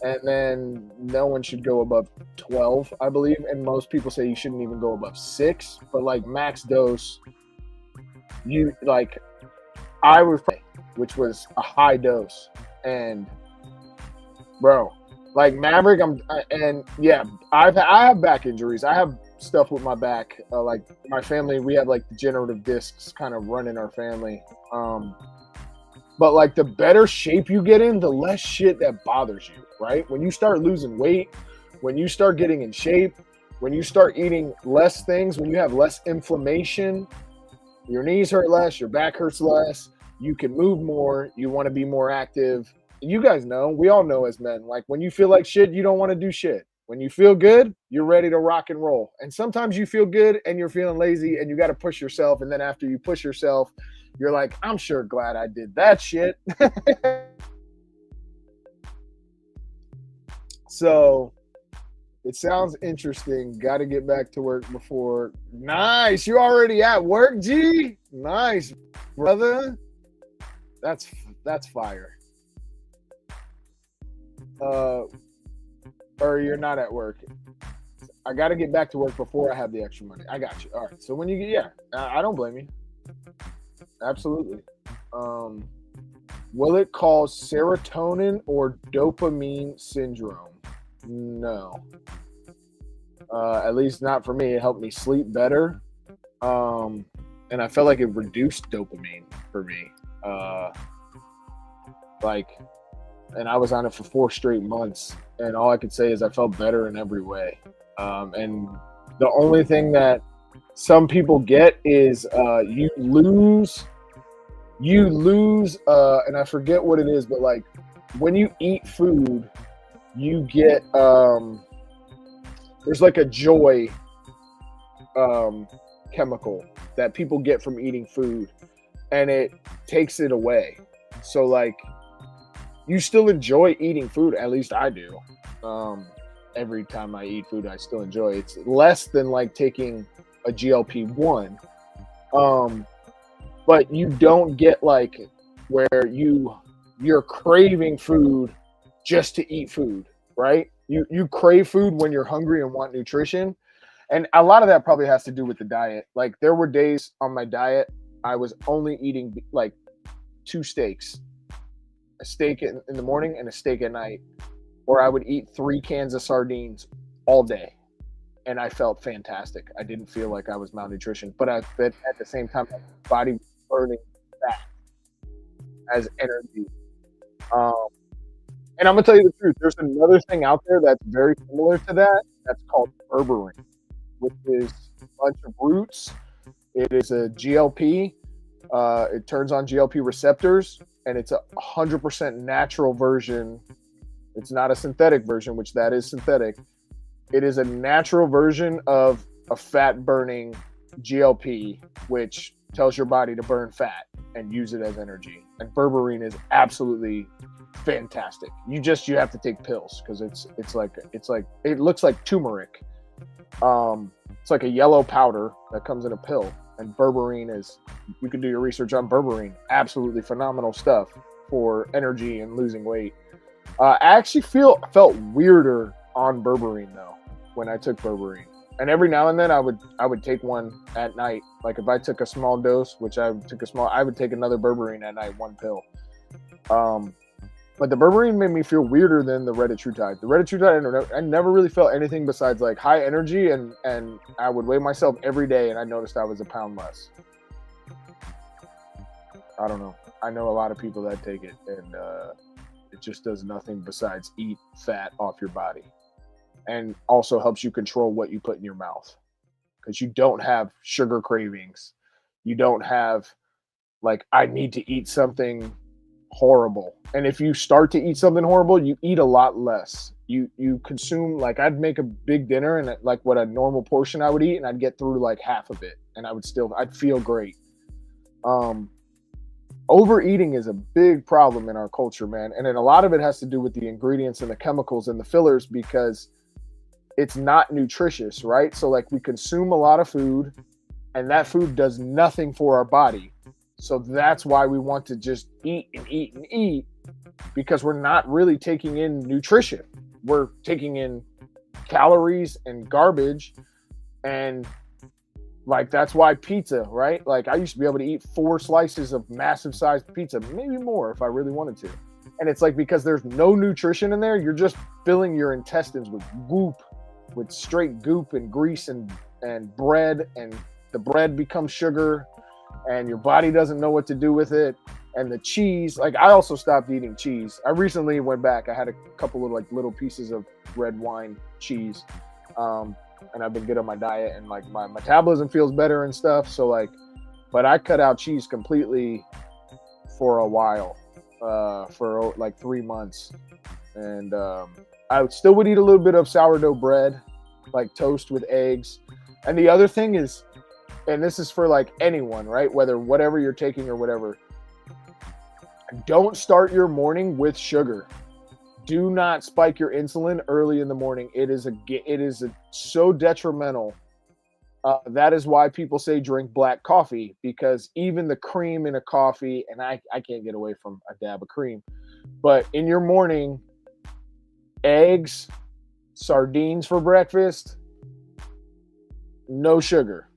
and then no one should go above 12, I believe. And most people say you shouldn't even go above 6, but like max dose, I was, which was a high dose. And bro, like Maverick, I have back injuries. I have stuff with my back. Like my family, we have like degenerative discs kind of run in our family. But like the better shape you get in, the less shit that bothers you, right? When you start losing weight, when you start getting in shape, when you start eating less things, when you have less inflammation, your knees hurt less, your back hurts less, you can move more, you want to be more active. You guys know, we all know as men, like when you feel like shit, you don't want to do shit. When you feel good, you're ready to rock and roll. And sometimes you feel good and you're feeling lazy and you got to push yourself. And then after you push yourself, you're like, I'm sure glad I did that shit. So it sounds interesting. Got to get back to work before. Nice. You already at work, G? Nice, brother. That's fire. Or you're not at work. I got to get back to work before I have the extra money. I got you. All right. So when you get, I don't blame you. Absolutely. Will it cause serotonin or dopamine syndrome? No. At least not for me. It helped me sleep better. Um, and I felt like it reduced dopamine for me. Uh, like, and I was on it for 4 straight months, and all I could say is I felt better in every way. And the only thing that some people get is and I forget what it is, but like when you eat food, you get there's like a joy chemical that people get from eating food, and it takes it away. So like you still enjoy eating food, at least I do. Every time I eat food, I still enjoy it. It's less than like taking a GLP-1. But you don't get like where you're craving food just to eat food, right? You crave food when you're hungry and want nutrition. And a lot of that probably has to do with the diet. Like there were days on my diet I was only eating like 2 steaks, a steak in the morning and a steak at night, or I would eat 3 cans of sardines all day, and I felt fantastic. I didn't feel like I was malnutrition, but at the same time, my body was burning fat as energy. Um, and I'm gonna tell you the truth. There's another thing out there that's very similar to that. That's called berberine, which is a bunch of roots. It is a GLP. It turns on GLP receptors, and it's a 100% natural version. It's not a synthetic version, which that is synthetic. It is a natural version of a fat burning GLP, which tells your body to burn fat and use it as energy. And berberine is absolutely fantastic. You have to take pills because it's like it looks like turmeric. It's like a yellow powder that comes in a pill. And berberine is, you can do your research on berberine. Absolutely phenomenal stuff for energy and losing weight. I actually felt weirder on berberine though when I took berberine, and every now and then I would take one at night. Like if I took a small dose, I would take another berberine at night, 1 pill. But the berberine made me feel weirder than the retatrutide. The retatrutide, I never really felt anything besides like high energy, and I would weigh myself every day, and I noticed I was a pound less. I don't know. I know a lot of people that take it, and it just does nothing besides eat fat off your body, and also helps you control what you put in your mouth, because you don't have sugar cravings. You don't have like, I need to eat something horrible. And if you start to eat something horrible, you eat a lot less. You consume, like I'd make a big dinner, and like what a normal portion I would eat, and I'd get through like half of it, and I'd feel great. Overeating is a big problem in our culture, man. And then a lot of it has to do with the ingredients and the chemicals and the fillers, because it's not nutritious, right? So like we consume a lot of food, and that food does nothing for our body. So that's why we want to just eat and eat and eat, because we're not really taking in nutrition. We're taking in calories and garbage. And like, that's why pizza, right? Like I used to be able to eat 4 slices of massive sized pizza, maybe more if I really wanted to. And it's like, because there's no nutrition in there, you're just filling your intestines with goop, with straight goop and grease and bread, and the bread becomes sugar, and your body doesn't know what to do with it. And the cheese, like I also stopped eating cheese. I recently went back. I had a couple of like little pieces of red wine cheese. And I've been good on my diet, and like my metabolism feels better and stuff. So like, but I cut out cheese completely for a while, for like 3 months. And I still would eat a little bit of sourdough bread, like toast with eggs. And the other thing is, and this is for like anyone, right? Whatever you're taking or whatever, don't start your morning with sugar. Do not spike your insulin early in the morning. It is so detrimental. That is why people say drink black coffee, because even the cream in a coffee, and I can't get away from a dab of cream, but in your morning, eggs, sardines for breakfast, no sugar.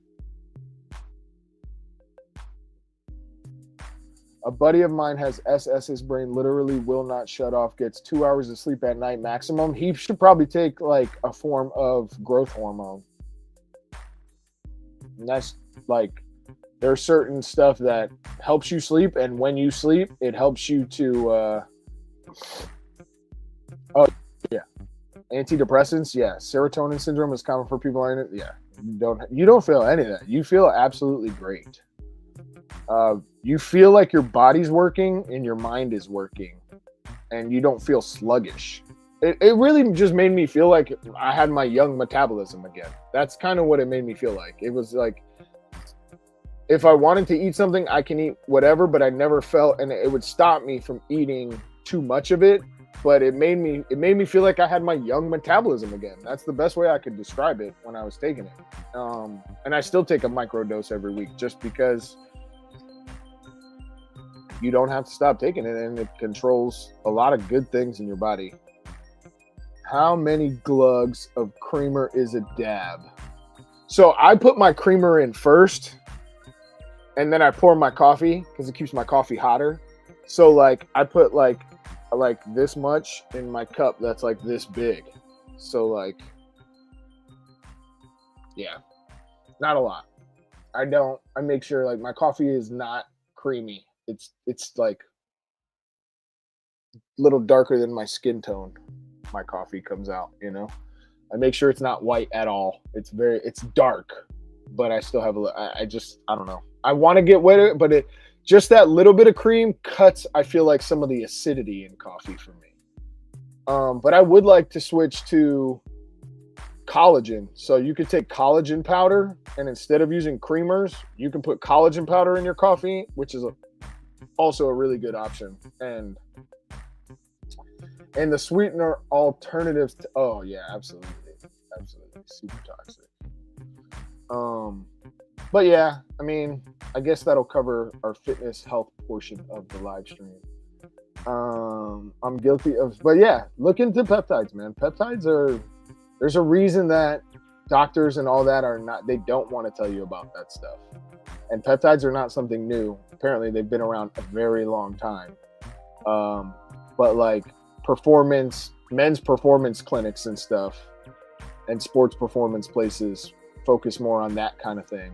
A buddy of mine has SS. His brain literally will not shut off. Gets 2 hours of sleep at night maximum. He should probably take like a form of growth hormone. And that's like, there's certain stuff that helps you sleep, and when you sleep, it helps you to. Oh yeah, antidepressants. Yeah, serotonin syndrome is common for people in it. Yeah, you don't feel any of that. You feel absolutely great. You feel like your body's working and your mind is working, and you don't feel sluggish. It really just made me feel like I had my young metabolism again. That's kind of what it made me feel like. It was like, if I wanted to eat something, I can eat whatever, but I never felt, and it would stop me from eating too much of it. But it made me feel like I had my young metabolism again. That's the best way I could describe it when I was taking it. And I still take a micro dose every week just because you don't have to stop taking it, and it controls a lot of good things in your body. How many glugs of creamer is a dab? So I put my creamer in first, and then I pour my coffee because it keeps my coffee hotter. So like I put like this much in my cup that's like this big. So like, yeah, not a lot. I make sure like my coffee is not creamy. It's like a little darker than my skin tone. My coffee comes out, you know. I make sure it's not white at all. It's dark, but I still have I don't know. I want to get wet, but just that little bit of cream cuts, I feel like, some of the acidity in coffee for me. But I would like to switch to collagen. So you could take collagen powder, and instead of using creamers, you can put collagen powder in your coffee, which is also a really good option. And the sweetener alternatives to, oh yeah, absolutely, super toxic. But yeah, I mean, I guess that'll cover our fitness health portion of the live stream. I'm guilty of, but yeah, look into peptides, man. There's a reason that doctors and all that they don't want to tell you about that stuff. And peptides are not something new. Apparently they've been around a very long time. But like men's performance clinics and stuff, and sports performance places focus more on that kind of thing.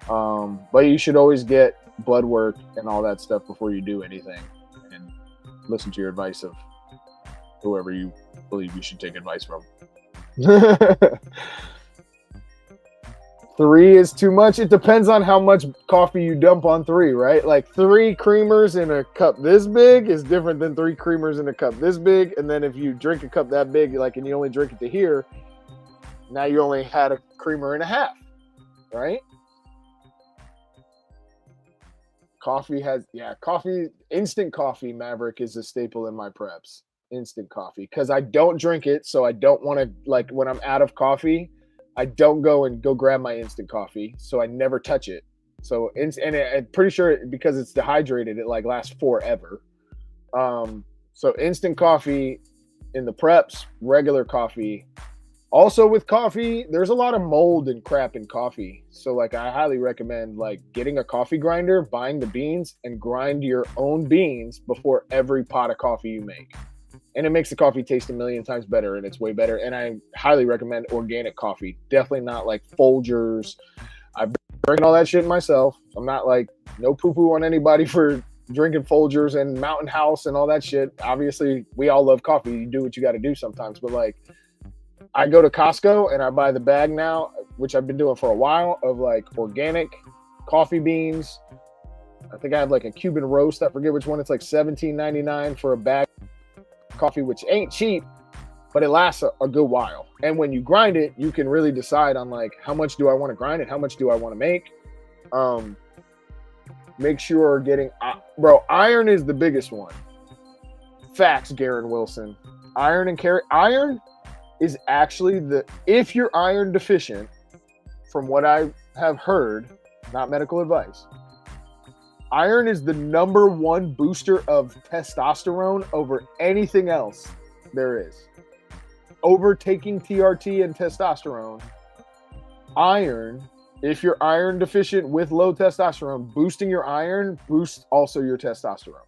But you should always get blood work and all that stuff before you do anything, and listen to your advice of whoever you believe you should take advice from. 3 is too much. It depends on how much coffee you dump on 3, right? Like 3 creamers in a cup this big is different than 3 creamers in a cup this big. And then if you drink a cup that big, like, and you only drink it to here, now you only had a creamer and a half, right? Instant coffee, Maverick, is a staple in my preps. Instant coffee, because I don't drink it, so I don't want to, like, when I'm out of coffee, I don't go grab my instant coffee, so I never touch it. So, I'm pretty sure because it's dehydrated, it like lasts forever. So instant coffee in the preps, regular coffee. Also with coffee, there's a lot of mold and crap in coffee. So like I highly recommend like getting a coffee grinder, buying the beans, and grind your own beans before every pot of coffee you make. And it makes the coffee taste a million times better, and it's way better. And I highly recommend organic coffee. Definitely not like Folgers. I've been drinking all that shit myself. I'm not like, no poo-poo on anybody for drinking Folgers and Mountain House and all that shit. Obviously, we all love coffee. You do what you got to do sometimes. But like, I go to Costco and I buy the bag now, which I've been doing for a while, of like organic coffee beans. I think I have like a Cuban roast. I forget which one. It's like $17.99 for a bag of coffee, which ain't cheap, but it lasts a good while. And when you grind it, you can really decide on like, how much do I want to grind it? How much do I want to make? Make sure you're getting, iron is the biggest one. Facts, Garen Wilson. Iron is actually if you're iron deficient, from what I have heard, not medical advice, iron is the number one booster of testosterone over anything else there is. Overtaking TRT and testosterone, iron if you're iron deficient with low testosterone, boosting your iron boosts also your testosterone.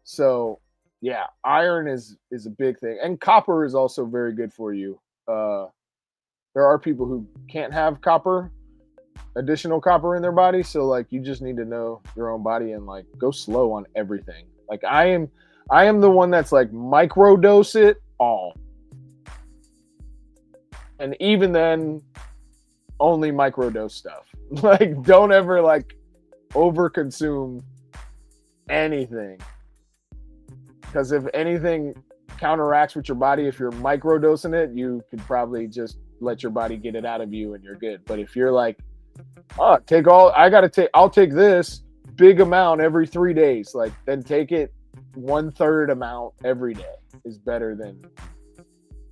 So yeah, iron is a big thing, and copper is also very good for you. There are people who can't have additional copper in their body, so like you just need to know your own body and like go slow on everything. Like I am the one that's like microdose it all, and even then, only microdose stuff. Like don't ever like overconsume anything. Because if anything counteracts with your body, if you're microdosing it, you could probably just let your body get it out of you and you're good. But if you're like, oh, I'll take this big amount every 3 days, like then take it 1/3 amount every day is better than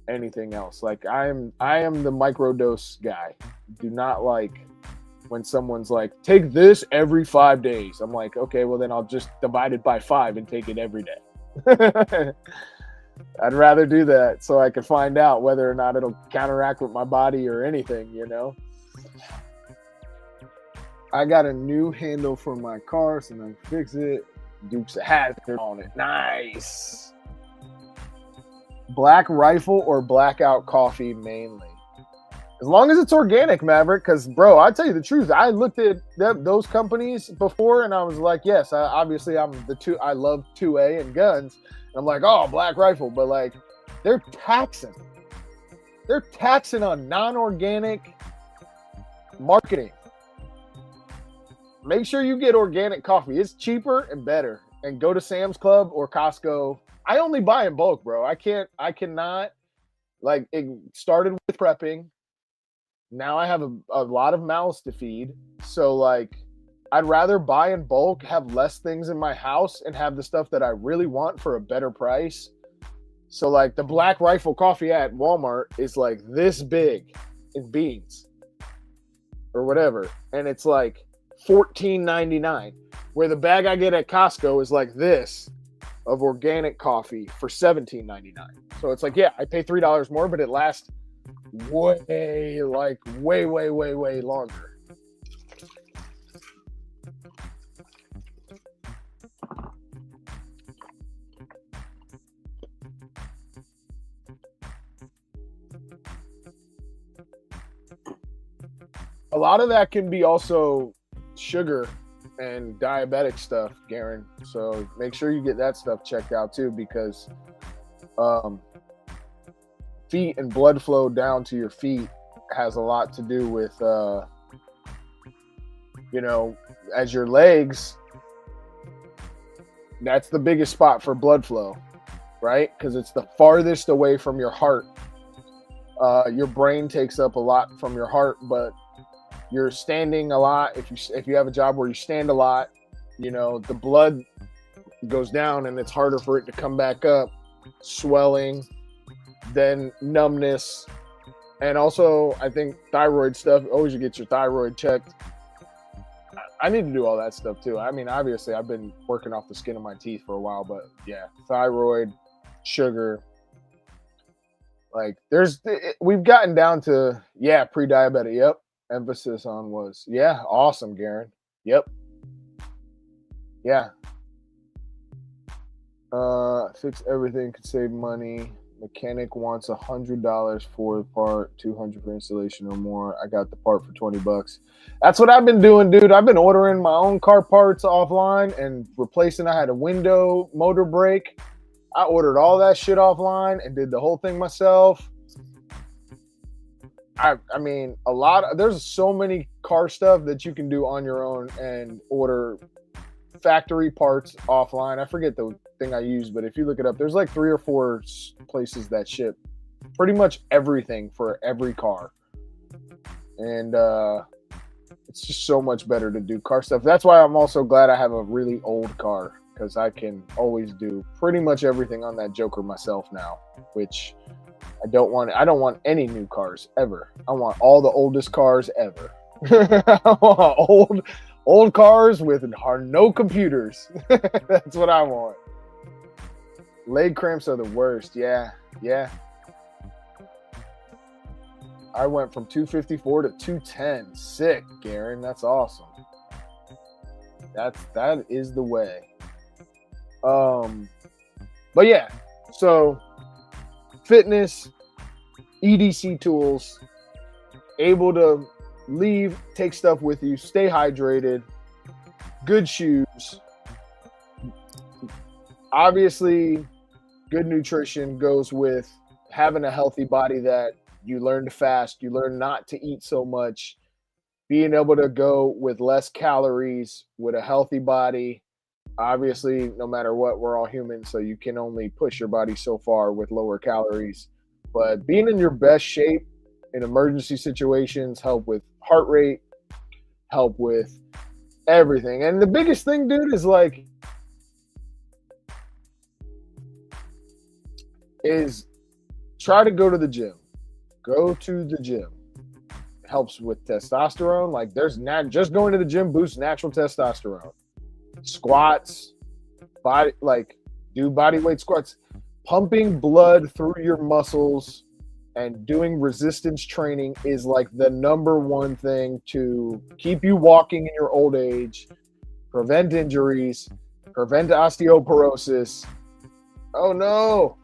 anything else. Like I am the microdose guy. Do not like when someone's like, take this every 5 days. I'm like, okay, well then I'll just divide it by 5 and take it every day. I'd rather do that so I can find out whether or not it'll counteract with my body or anything, you know. I got a new handle for my car, so I'm gonna fix it. Dukes of Hazzard on it. Nice. Black Rifle or Blackout Coffee mainly? As long as it's organic, Maverick, because, bro, I tell you the truth. I looked at those companies before, and I was like, yes, I love 2A and guns. And I'm like, oh, Black Rifle. But, like, they're taxing. They're taxing on non-organic marketing. Make sure you get organic coffee. It's cheaper and better. And go to Sam's Club or Costco. I only buy in bulk, bro. I cannot. Like, it started with prepping. Now I have a lot of mouths to feed. So, like, I'd rather buy in bulk, have less things in my house, and have the stuff that I really want for a better price. So, like, the Black Rifle coffee at Walmart is, like, this big in beans or whatever. And it's, like, $14.99. Where the bag I get at Costco is, like, this of organic coffee for $17.99. So, it's like, yeah, I pay $3 more, but it lasts way longer. A lot of that can be also sugar and diabetic stuff, Garen. So make sure you get that stuff checked out too, because feet and blood flow down to your feet has a lot to do with, as your legs, that's the biggest spot for blood flow, right? Because it's the farthest away from your heart. Your brain takes up a lot from your heart, but you're standing a lot. If you have a job where you stand a lot, the blood goes down and it's harder for it to come back up, swelling, then numbness, and also I think thyroid stuff. Always you get your thyroid checked. I need to do all that stuff too. I mean, obviously I've been working off the skin of my teeth for a while, but yeah, thyroid, sugar. Like we've gotten down to, pre-diabetic. Yep. Emphasis on was, awesome, Garen. Yep. Yeah. Fix everything, could save money. Mechanic wants $100 for the part, $200 for installation or more. I got the part for $20. That's what I've been doing, dude. I've been ordering my own car parts offline and replacing. I had a window motor brake. I ordered all that shit offline and did the whole thing myself. I mean, there's so many car stuff that you can do on your own and order factory parts offline. I forget the thing I use, but if you look it up, there's like 3 or 4 places that ship pretty much everything for every car. And it's just so much better to do car stuff. That's why I'm also glad I have a really old car, because I can always do pretty much everything on that Joker myself now, which I don't want any new cars ever. I want all the oldest cars ever. I want old cars with no computers. That's what I want. Leg cramps are the worst. Yeah. I went from 254 to 210. Sick, Garen. That's awesome. That is the way. But yeah, so fitness, EDC tools, able to leave, take stuff with you, stay hydrated, good shoes. Obviously, good nutrition goes with having a healthy body that you learn to fast, you learn not to eat so much, being able to go with less calories with a healthy body. Obviously, no matter what, we're all human, so you can only push your body so far with lower calories. But being in your best shape in emergency situations, help with heart rate, help with everything. And the biggest thing, dude, is like, is try to go to the gym. Go to the gym. Helps with testosterone. Like just going to the gym boosts natural testosterone. Squats, do body weight squats. Pumping blood through your muscles and doing resistance training is like the number one thing to keep you walking in your old age, prevent injuries, prevent osteoporosis. Oh no.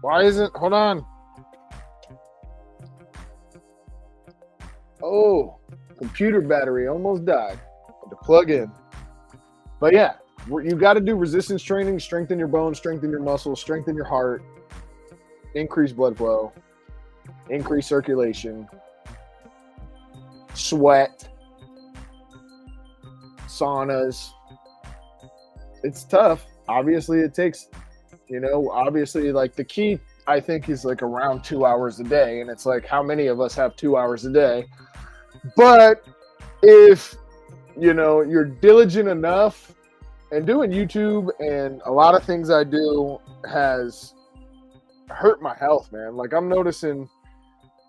Why isn't, hold on. Oh, computer battery almost died. Had to plug in. But yeah, you got to do resistance training, strengthen your bones, strengthen your muscles, strengthen your heart, increase blood flow, increase circulation, sweat, saunas. It's tough. Obviously, it takes, obviously, like the key, I think, is like around 2 hours a day. And it's like, how many of us have 2 hours a day? But if, you're diligent enough, and doing YouTube and a lot of things I do has hurt my health, man. Like I'm noticing,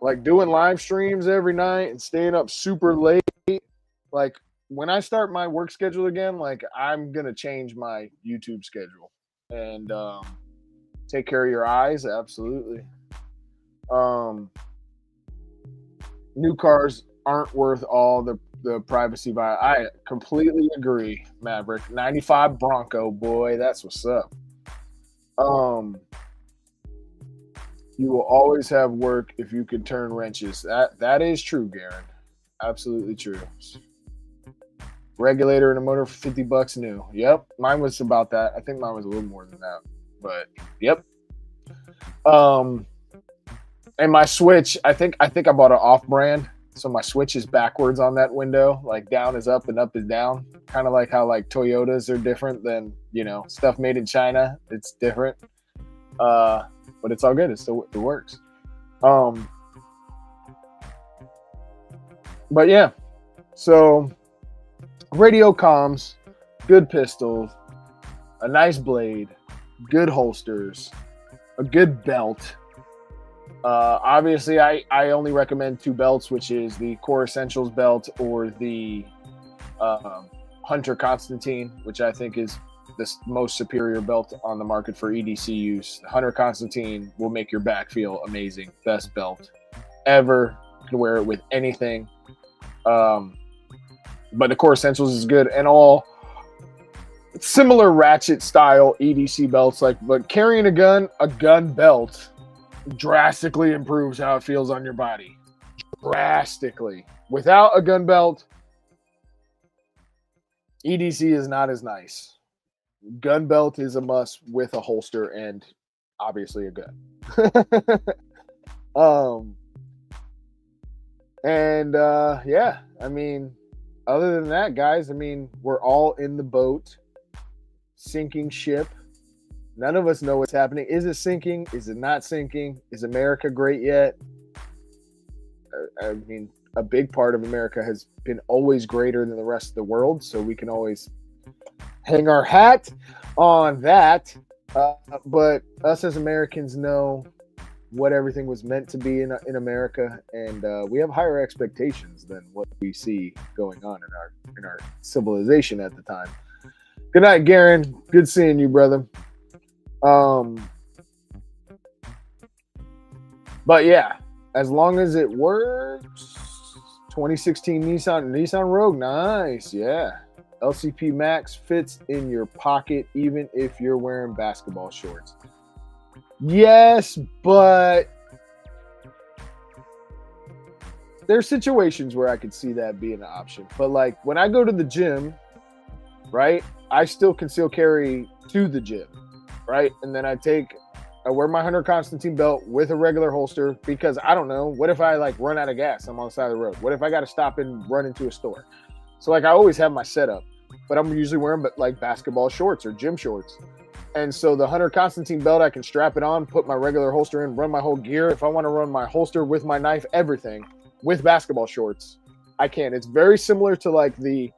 like doing live streams every night and staying up super late. Like when I start my work schedule again, like I'm going to change my YouTube schedule and take care of your eyes. Absolutely. New cars aren't worth all the privacy by. I completely agree, Maverick. 95 Bronco, boy, that's what's up. You will always have work if you can turn wrenches. That is true, Garen. Absolutely true. Regulator and a motor for $50 new. Yep, mine was about that. I think mine was a little more than that, but yep. And my switch, I think I bought an off-brand. So my switch is backwards on that window, like down is up and up is down. Kind of like how like Toyotas are different than, stuff made in China. It's different. But it's all good. It works. But yeah. So radio comms, good pistol, a nice blade, good holsters, a good belt. Obviously, I only recommend 2 belts, which is the Core Essentials belt or the Hunter Constantine, which I think is the most superior belt on the market for EDC use. The Hunter Constantine will make your back feel amazing. Best belt ever. You can wear it with anything. But the Core Essentials is good, and all similar ratchet style EDC belts. But carrying a gun belt drastically improves how it feels on your body. Drastically. Without a gun belt, EDC is not as nice. Gun belt is a must with a holster and obviously a gun. Yeah, I mean, other than that, guys, I mean, we're all in the boat, sinking ship. None of us know what's happening. Is it sinking? Is it not sinking? Is America great yet? I mean, a big part of America has been always greater than the rest of the world, so we can always hang our hat on that. But us as Americans know what everything was meant to be in America, and we have higher expectations than what we see going on in our civilization at the time. Good night, Garen. Good seeing you, brother. But yeah, as long as it works. 2016 Nissan Rogue, nice, yeah. LCP Max fits in your pocket even if you're wearing basketball shorts. Yes, but there's situations where I could see that being an option. But like when I go to the gym, right, I still conceal carry to the gym, right? And then I wear my Hunter Constantine belt with a regular holster because I don't know. What if I like run out of gas? I'm on the side of the road. What if I got to stop and run into a store? So like I always have my setup, but I'm usually wearing like basketball shorts or gym shorts. And so the Hunter Constantine belt, I can strap it on, put my regular holster in, run my whole gear. If I want to run my holster with my knife, everything with basketball shorts, I can. It's very similar to like the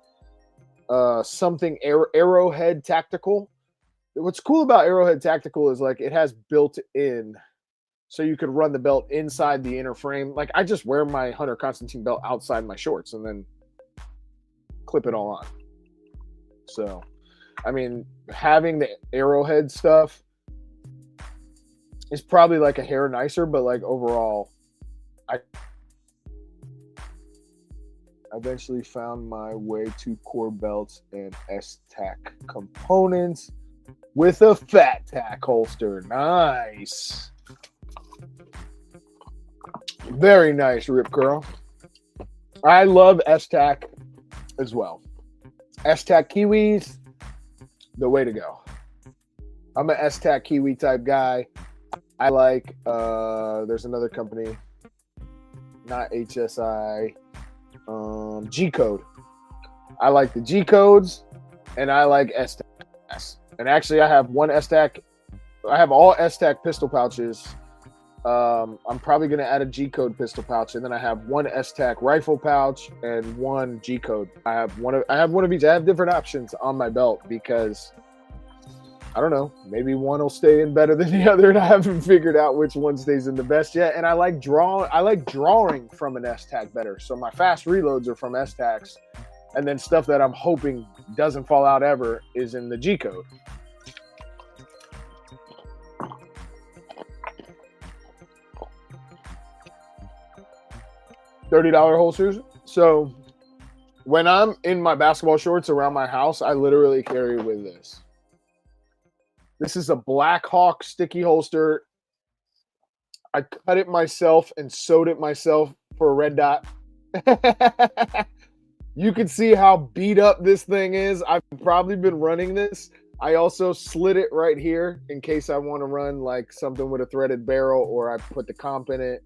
something Arrowhead Tactical. What's cool about Arrowhead Tactical is like it has built in, so you could run the belt inside the inner frame. Like I just wear my Hunter Constantine belt outside my shorts and then clip it all on. So, I mean, having the Arrowhead stuff is probably like a hair nicer, but like overall, I eventually found my way to core belts and S-Tac components with a Fat Tac holster. Nice. Very nice, Rip Curl. I love S-Tac as well. S-Tac Kiwis, the way to go. I'm an S-Tac Kiwi type guy. I like, there's another company, not HSI, G-Code. I like the G-Codes, and I like S-Tac. And actually, I have one S-Tac. I have all S-Tac pistol pouches. I'm probably going to add a G-Code pistol pouch, and then I have one S-Tac rifle pouch and one G-Code. I have one of each. I have different options on my belt because I don't know. Maybe one will stay in better than the other, and I haven't figured out which one stays in the best yet. And I like drawing from an S-Tac better. So my fast reloads are from S-Tacs, and then stuff that I'm hoping doesn't fall out ever is in the G-Code. $30 holsters. So when I'm in my basketball shorts around my house, I literally carry with this. This is a Black Hawk sticky holster. I cut it myself and sewed it myself for a red dot. You can see how beat up this thing is. I've probably been running this. I also slid it right here in case I want to run like something with a threaded barrel, or I put the comp in it.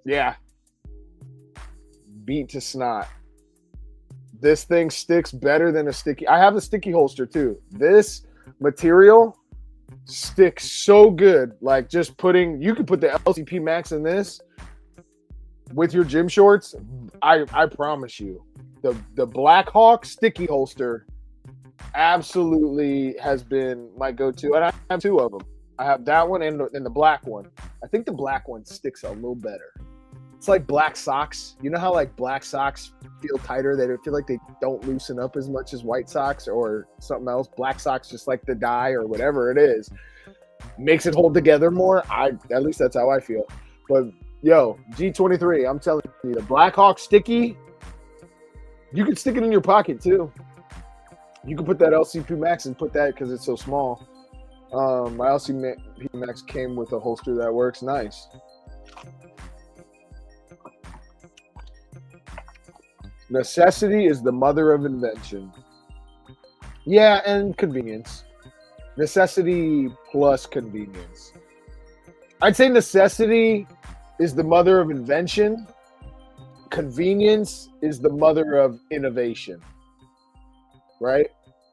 Yeah. Beat to snot. This thing sticks better than a sticky. I have a sticky holster too. This material sticks so good. Like just you could put the LCP Max in this with your gym shorts. I promise you, the Black Hawk sticky holster absolutely has been my go-to. And I have two of them. I have that one and the black one. I think the black one sticks a little better. It's like black socks. You know how like black socks feel tighter? They feel like they don't loosen up as much as white socks or something else. Black socks, just like the dye or whatever it is, makes it hold together more. At least that's how I feel. But yo, G23, I'm telling you, the Black Hawk sticky, you can stick it in your pocket too. You can put that LCP Max and put that because it's so small. My LCP Max came with a holster that works nice. Necessity is the mother of invention. Yeah, and convenience. Necessity plus convenience. I'd say necessity is the mother of invention. Convenience is the mother of innovation. Right?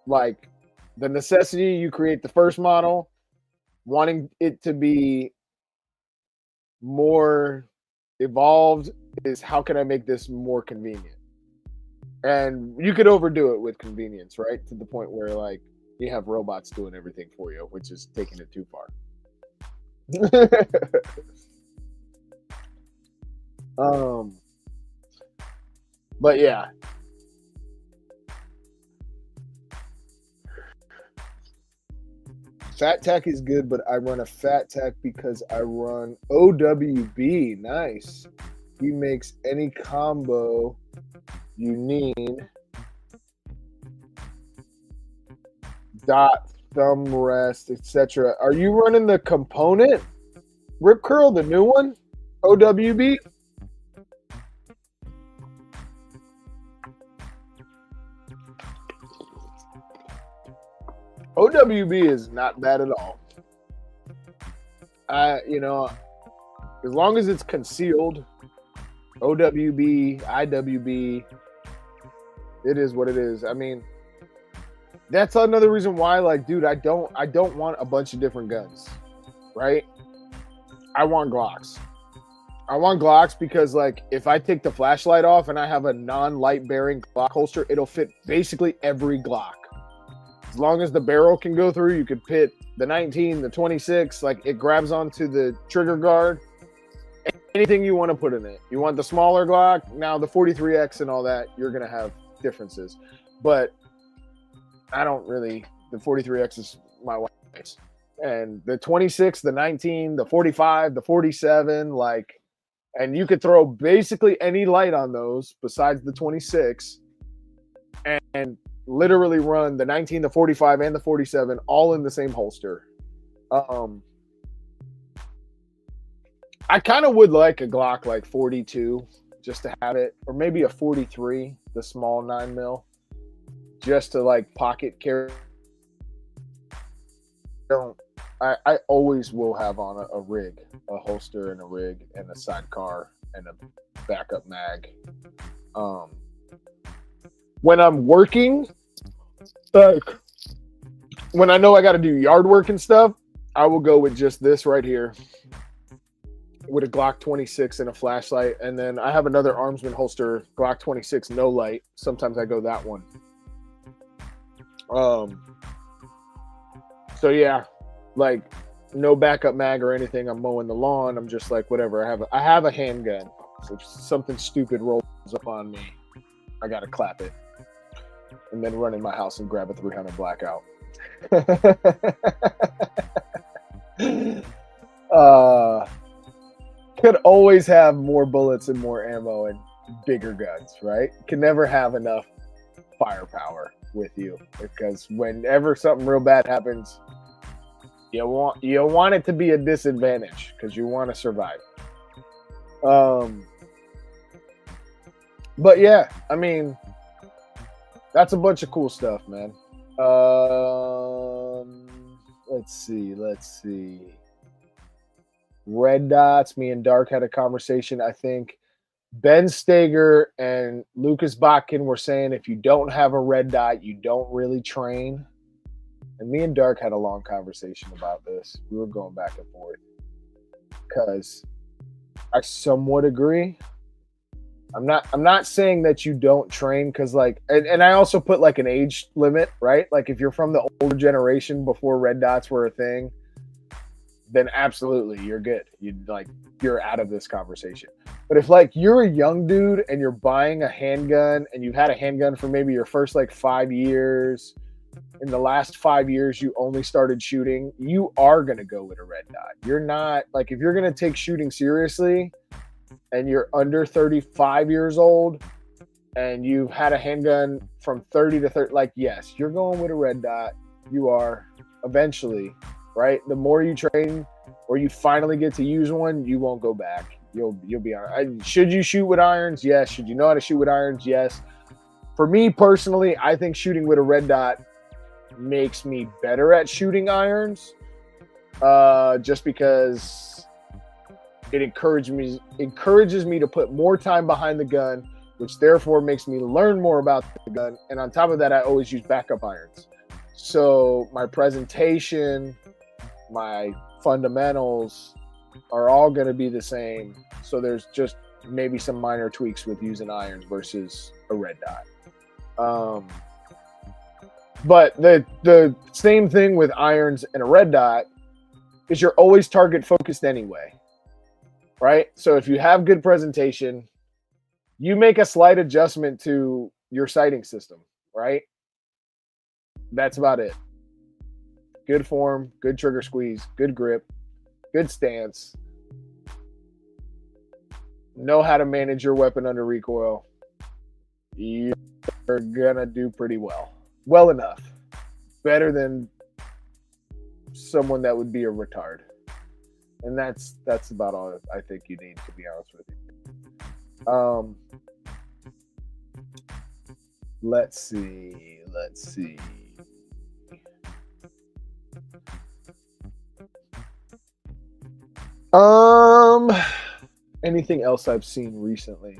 Like the necessity, you create the first model, wanting it to be more evolved is how can I make this more convenient? And you could overdo it with convenience, right? To the point where like you have robots doing everything for you, which is taking it too far. But yeah. Fat Tack is good, but I run a Fat Tack because I run OWB. Nice. He makes any combo you need. Dot, thumb rest, etc. Are you running the component Rip Curl, the new one? OWB? OWB is not bad at all. As long as it's concealed, OWB, IWB, it is what it is. I mean, that's another reason why, like, dude, I don't want a bunch of different guns, right? I want Glocks. I want Glocks because, like, if I take the flashlight off and I have a non-light bearing Glock holster, it'll fit basically every Glock. As long as the barrel can go through, you could pit the 19, the 26, like it grabs onto the trigger guard. Anything you want to put in it. You want the smaller Glock, now the 43X and all that, you're going to have differences. But I don't really, the 43X is my wife's. And the 26, the 19, the 45, the 47, like, and you could throw basically any light on those besides the 26 and literally run the 19, the 45, and the 47 all in the same holster. I kind of would like a Glock like 42 just to have it, or maybe a 43, the small 9mm, just to like pocket carry. I always will have on a rig, a holster and a rig and a sidecar and a backup mag. When I'm working, like when I know I got to do yard work and stuff, I will go with just this right here with a Glock 26 and a flashlight. And then I have another Armsman holster, Glock 26, no light. Sometimes I go that one. So yeah, like no backup mag or anything. I'm mowing the lawn. I'm just like, whatever. I have a handgun. So if something stupid rolls up on me, I got to clap it and then run in my house and grab a 300 blackout. Could always have more bullets and more ammo and bigger guns, right? Can never have enough firepower with you, because whenever something real bad happens, you want it to be a disadvantage because you want to survive. But yeah, I mean, that's a bunch of cool stuff, man. Let's see. Red dots. Me and Dark had a conversation. I think Ben Stager and Lucas Botkin were saying if you don't have a red dot, you don't really train. And me and Dark had a long conversation about this. We were going back and forth because I somewhat agree. I'm not saying that you don't train because like, and I also put like an age limit, right? Like if you're from the older generation before red dots were a thing, then absolutely you're good. You're out of this conversation. But if like you're a young dude and you're buying a handgun and you've had a handgun for maybe your first like 5 years, in the last 5 years you only started shooting, you are going to go with a red dot. You're not like, if you're going to take shooting seriously and you're under 35 years old and you've had a handgun from 30 to 30, like, yes, you're going with a red dot. You are eventually, right? The more you train or you finally get to use one, you won't go back. You'll be all right. Should you shoot with irons? Yes. Should you know how to shoot with irons? Yes. For me personally, I think shooting with a red dot makes me better at shooting irons, just because it encourages me to put more time behind the gun, which therefore makes me learn more about the gun. And on top of that, I always use backup irons. So my presentation, my fundamentals are all going to be the same. So there's just maybe some minor tweaks with using irons versus a red dot. But the same thing with irons and a red dot is you're always target focused anyway, right? So if you have good presentation, you make a slight adjustment to your sighting system, right? That's about it. good form, good trigger squeeze, good grip, good stance, know how to manage your weapon under recoil, you're gonna do pretty well. Well enough. Better than someone that would be a retard. And that's about all I think you need, to be honest with you. Let's see. Anything else I've seen recently?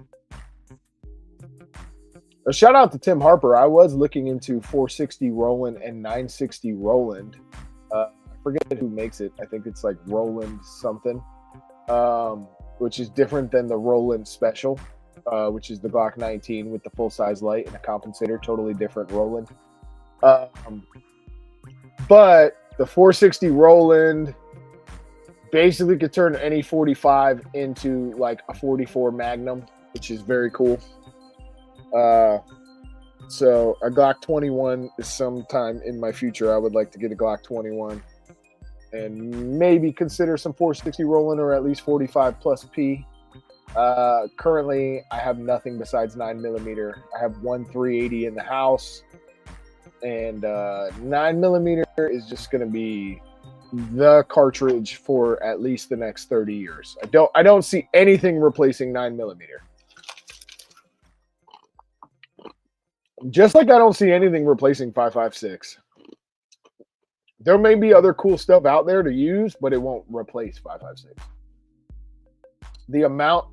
A shout out to Tim Harper. I was looking into 460 Roland and 960 Roland. I forget who makes it. I think it's like Roland something, which is different than the Roland Special, which is the Glock 19 with the full-size light and a compensator. Totally different Roland. But the 460 Roland basically could turn any 45 into like a 44 Magnum, which is very cool. So a Glock 21 is sometime in my future. I would like to get a Glock 21 and maybe consider some 460 Roland or at least 45 plus P. Currently, I have nothing besides 9mm. I have one 380 in the house, and 9mm is just going to be the cartridge for at least the next 30 years. I don't see anything replacing 9mm. Just like I don't see anything replacing 5.56. There may be other cool stuff out there to use, but it won't replace 5.56. The amount,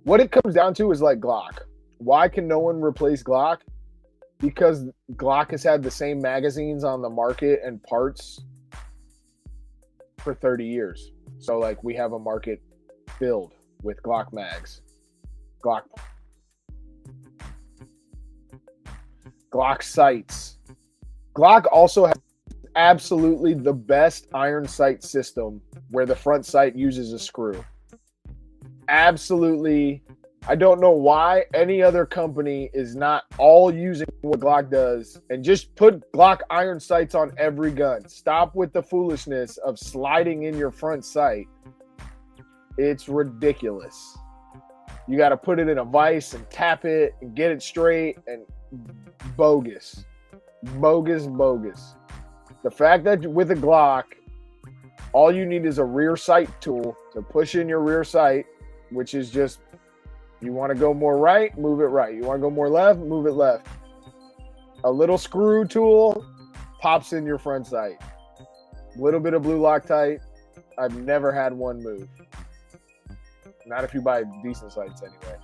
what it comes down to is like Glock. Why can no one replace Glock? Because Glock has had the same magazines on the market and parts for 30 years. So like we have a market filled with Glock mags, Glock sights. Glock also has absolutely the best iron sight system where the front sight uses a screw. Absolutely. I don't know why any other company is not all using what Glock does, and just put Glock iron sights on every gun. Stop with the foolishness of sliding in your front sight. It's ridiculous. You got to put it in a vise and tap it and get it straight, and bogus. The fact that with a Glock, all you need is a rear sight tool to push in your rear sight, which is just, you want to go more right, move it right. You want to go more left, move it left. A little screw tool pops in your front sight. A little bit of blue Loctite. I've never had one move. Not if you buy decent sights anyway.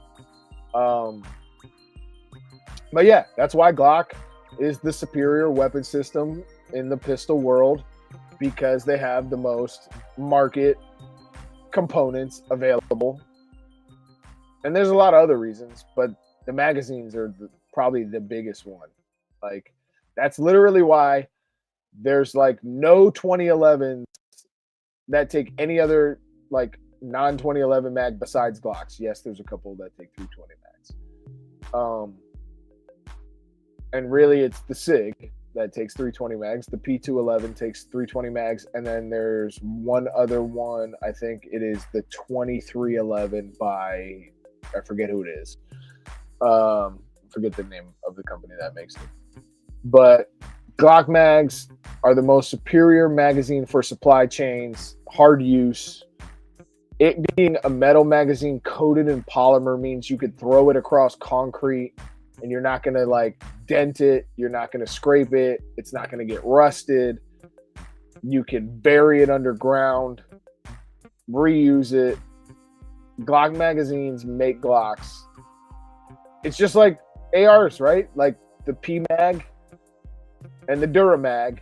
But yeah, that's why Glock is the superior weapon system in the pistol world, because they have the most market components available. And there's a lot of other reasons, but the magazines are probably the biggest one. Like, that's literally why there's like no 2011s that take any other like non-2011 mag besides Glocks. Yes, there's a couple that take 320 mags. And really it's the SIG that takes 320 mags. The P211 takes 320 mags. And then there's one other one. I think it is the 2311 by, I forget who it is. Forget the name of the company that makes it. But Glock mags are the most superior magazine for supply chains, hard use. It being a metal magazine coated in polymer means you could throw it across concrete and you're not going to like dent it. You're not going to scrape it. It's not going to get rusted. You can bury it underground, reuse it. Glock magazines make Glocks. It's just like ARs, right? Like the P-Mag and the Duramag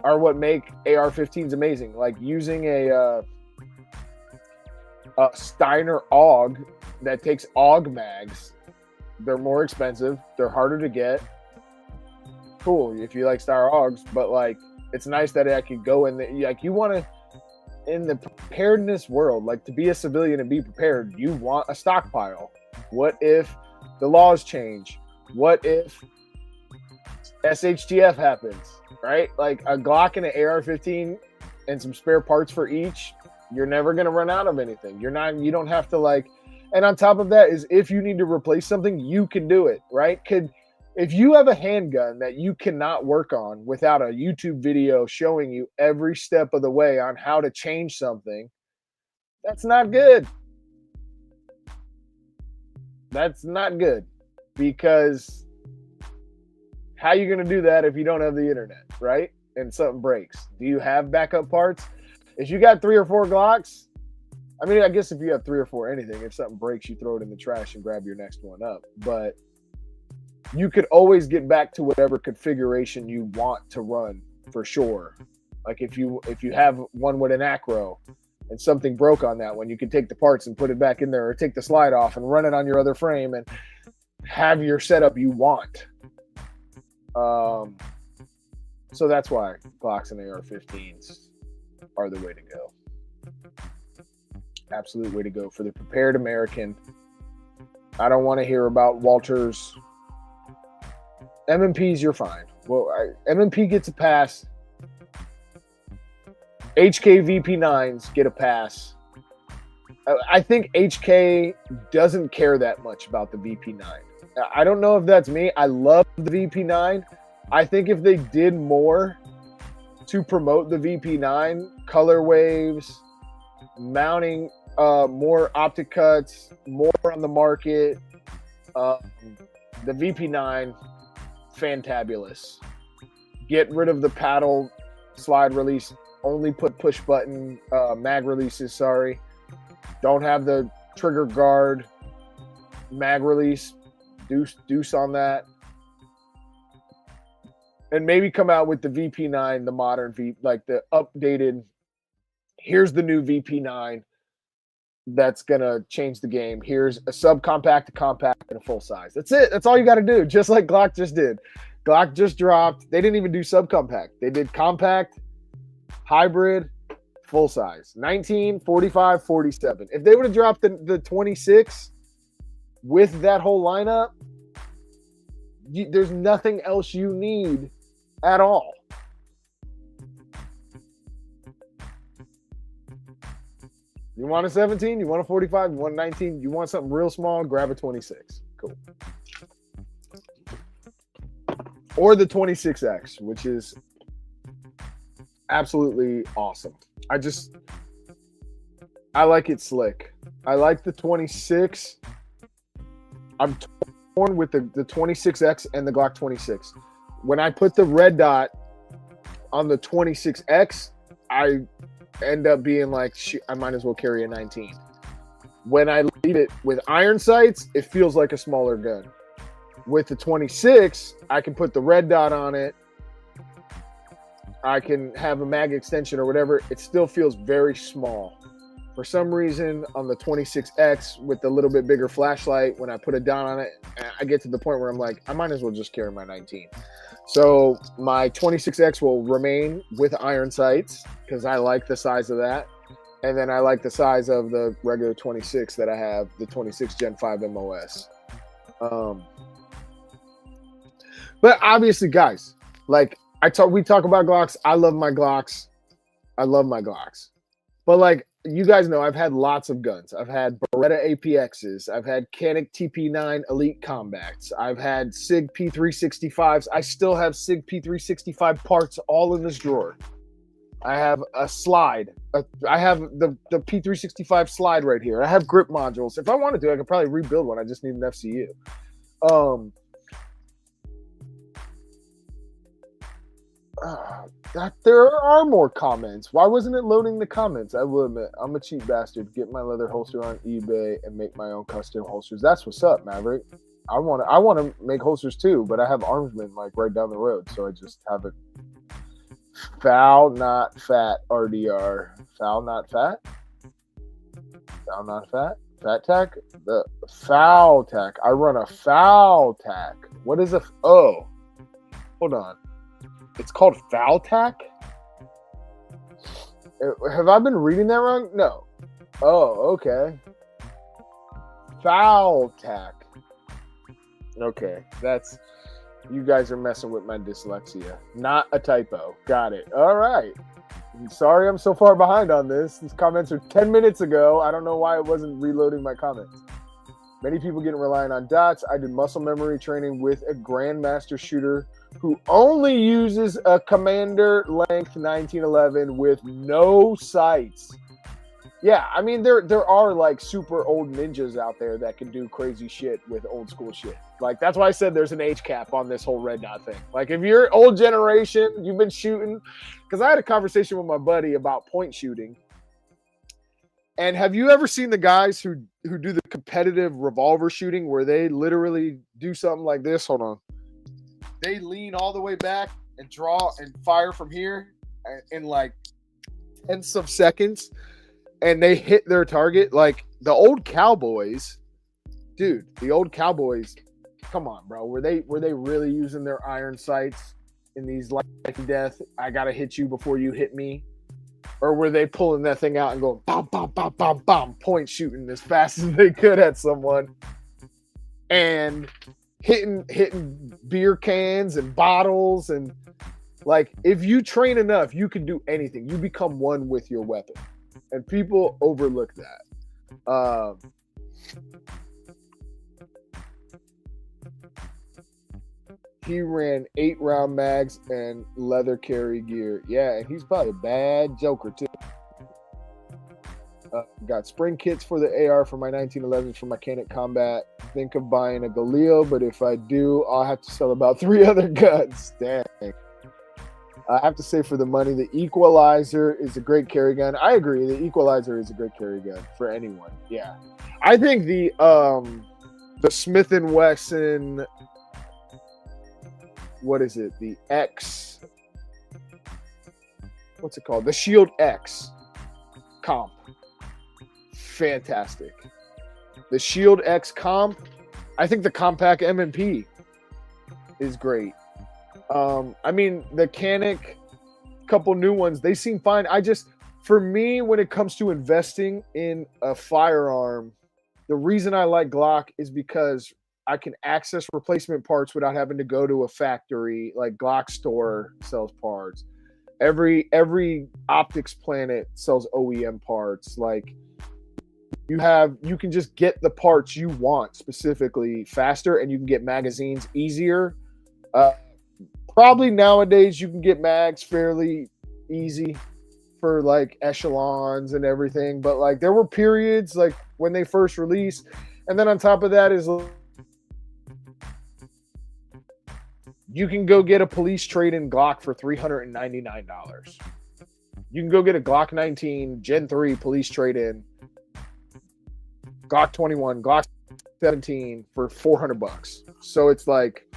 are what make AR-15s amazing. Like using a Steiner AUG that takes AUG mags. They're more expensive. They're harder to get. Cool if you like Steiner AUGs, but like it's nice that I could go in there. Like you want to, in the preparedness world, like to be a civilian and be prepared, you want a stockpile. What if the laws change? What if SHTF happens, right? Like a Glock and an AR-15 and some spare parts for each, you're never going to run out of anything. You don't have to like, and on top of that is if you need to replace something, you can do it, right? If you have a handgun that you cannot work on without a YouTube video showing you every step of the way on how to change something, that's not good. That's not good, because how are you going to do that if you don't have the internet, right? And something breaks. Do you have backup parts? If you got 3 or 4 Glocks, I mean, I guess if you have 3 or 4 anything, if something breaks, you throw it in the trash and grab your next one up. But you could always get back to whatever configuration you want to run for sure. Like if you have one with an acro and something broke on that one, you can take the parts and put it back in there, or take the slide off and run it on your other frame and have your setup you want. So that's why Glocks and AR-15s are the way to go. Absolute way to go for the prepared American. I don't want to hear about Walters. M&Ps, you're fine. Well, M&P gets a pass. HK VP9s get a pass. I think HK doesn't care that much about the VP9. I don't know if that's me. I love the VP9. I think if they did more to promote the VP9, color waves, mounting more optic cuts, more on the market, the VP9, fantabulous. Get rid of the paddle slide release. Only put push button mag releases. Sorry. Don't have the trigger guard mag release. Deuce on that. And maybe come out with the VP9, the modern like the updated. Here's the new VP9 that's gonna change the game. Here's a subcompact, a compact, and a full size. That's it. That's all you got to do. Just like Glock just did. Glock just dropped. They didn't even do subcompact. They did compact, hybrid, full size. 19, 45, 47. If they would have dropped the 26 with that whole lineup, there's nothing else you need at all. You want a 17? You want a 45? You want a 19? You want something real small? Grab a 26. Cool. Or the 26X, which is absolutely awesome. I like it slick. I like the 26. I'm torn with the 26X and the Glock 26. When I put the red dot on the 26X, I end up being like, I might as well carry a 19. When I leave it with iron sights, it feels like a smaller gun. With the 26, I can put the red dot on it. I can have a mag extension or whatever. It still feels very small. For some reason, on the 26X with the little bit bigger flashlight, when I put a dot on it, I get to the point where I'm like, I might as well just carry my 19. So my 26X will remain with iron sights because I like the size of that. And then I like the size of the regular 26 that I have, the 26 Gen 5 MOS. But obviously, guys, like we talk about Glocks. I love my Glocks. But like, you guys know, I've had lots of guns. I've had Beretta APXs. I've had Canik TP9 Elite Combats. I've had SIG P365s. I still have SIG P365 parts all in this drawer. I have a slide. I have the P365 slide right here. I have grip modules. If I wanted to, I could probably rebuild one. I just need an FCU. There are more comments. Why wasn't it loading the comments? I will admit, I'm a cheap bastard. Get my leather holster on eBay and make my own custom holsters. That's what's up, Maverick. I want to make holsters too, but I have Armsman like right down the road, so I just have it. Foul, not fat, RDR. Foul, not fat. Foul, not fat. Fat tack. The foul tack. I run a foul tack. What is hold on. It's called foul tack? Have I been reading that wrong? No. Oh, okay. Foul tack. Okay, that's You guys are messing with my dyslexia. Not a typo. Got it. All right. I'm sorry I'm so far behind on this. These comments are 10 minutes ago. I don't know why it wasn't reloading my comments. Many people getting reliant on dots. I did muscle memory training with a grandmaster shooter who only uses a commander length 1911 with no sights. Yeah, I mean there are like super old ninjas out there that can do crazy shit with old school shit. Like that's why I said there's an age cap on this whole red dot thing. Like if you're old generation, you've been shooting, because I had a conversation with my buddy about point shooting. And have you ever seen the guys who do the competitive revolver shooting where they literally do something like this? Hold on. They lean all the way back and draw and fire from here in like tenths of seconds, and they hit their target. Like the old cowboys, dude, the old cowboys, come on, bro. Were they really using their iron sights in these life and death? I gotta hit you before you hit me. Or were they pulling that thing out and going bam, bam, bam, bam, bam, point shooting as fast as they could at someone and hitting beer cans and bottles? And like, if you train enough, you can do anything. You become one with your weapon, and people overlook that. He ran 8-round mags and leather carry gear. Yeah, and he's probably a bad joker, too. Got spring kits for the AR for my 1911s for mechanic combat. Think of buying a Galil, but if I do, I'll have to sell about 3 other guns. Dang. I have to say, for the money, the Equalizer is a great carry gun. I agree. The Equalizer is a great carry gun for anyone. Yeah. I think the Smith & Wesson... What is it? The X. What's it called? The Shield X comp. Fantastic. The Shield X comp. I think the Compact M&P is great. I mean, the Canic, couple new ones, they seem fine. For me, when it comes to investing in a firearm, the reason I like Glock is because I can access replacement parts without having to go to a factory. Like Glock Store sells parts. Every Optics Planet sells OEM parts. Like you can just get the parts you want specifically faster, and you can get magazines easier. Probably nowadays you can get mags fairly easy for like echelons and everything. But like there were periods like when they first released, and then on top of that is you can go get a police trade-in Glock for $399. You can go get a Glock 19 Gen 3 police trade-in, Glock 21, Glock 17 for $400. So it's like,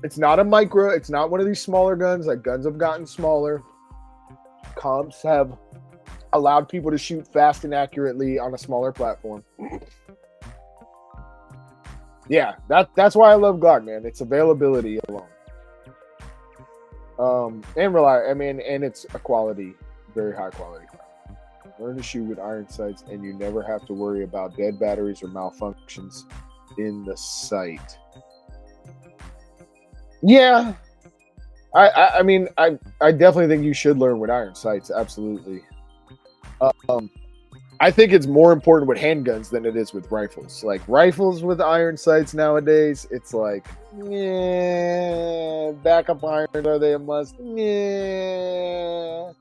it's not a micro. It's not one of these smaller guns. Like guns have gotten smaller. Comps have allowed people to shoot fast and accurately on a smaller platform. Yeah, that's why I love Glock, man. It's availability alone. And and it's a quality, very high quality. Learn to shoot with iron sights, and you never have to worry about dead batteries or malfunctions in the sight. Yeah, I mean, I definitely think you should learn with iron sights. Absolutely. I think it's more important with handguns than it is with rifles. Like rifles with iron sights nowadays, it's like, yeah, backup irons, are they a must? Yeah.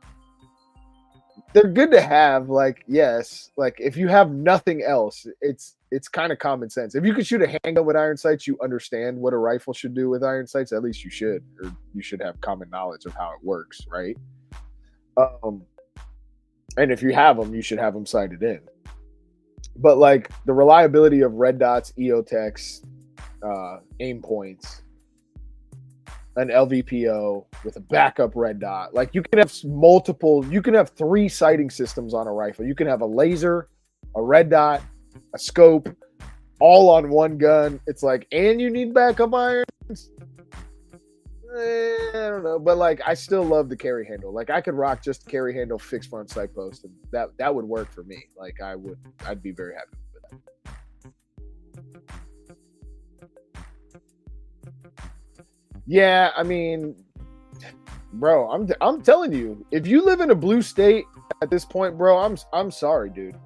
They're good to have, like, yes. Like if you have nothing else, it's kind of common sense. If you could shoot a handgun with iron sights, you understand what a rifle should do with iron sights. At least you should, or you should have common knowledge of how it works, right? And if you have them, you should have them sighted in. But like the reliability of red dots, EOTechs, aim points, an LVPO with a backup red dot. Like you can have 3 sighting systems on a rifle. You can have a laser, a red dot, a scope, all on one gun. It's like, and you need backup irons. I don't know, but like I still love the carry handle. Like I could rock just carry handle, fixed front sight post, and that would work for me. Like I'd be very happy with that. Yeah, I mean, bro, I'm telling you, if you live in a blue state at this point, bro, I'm sorry, dude.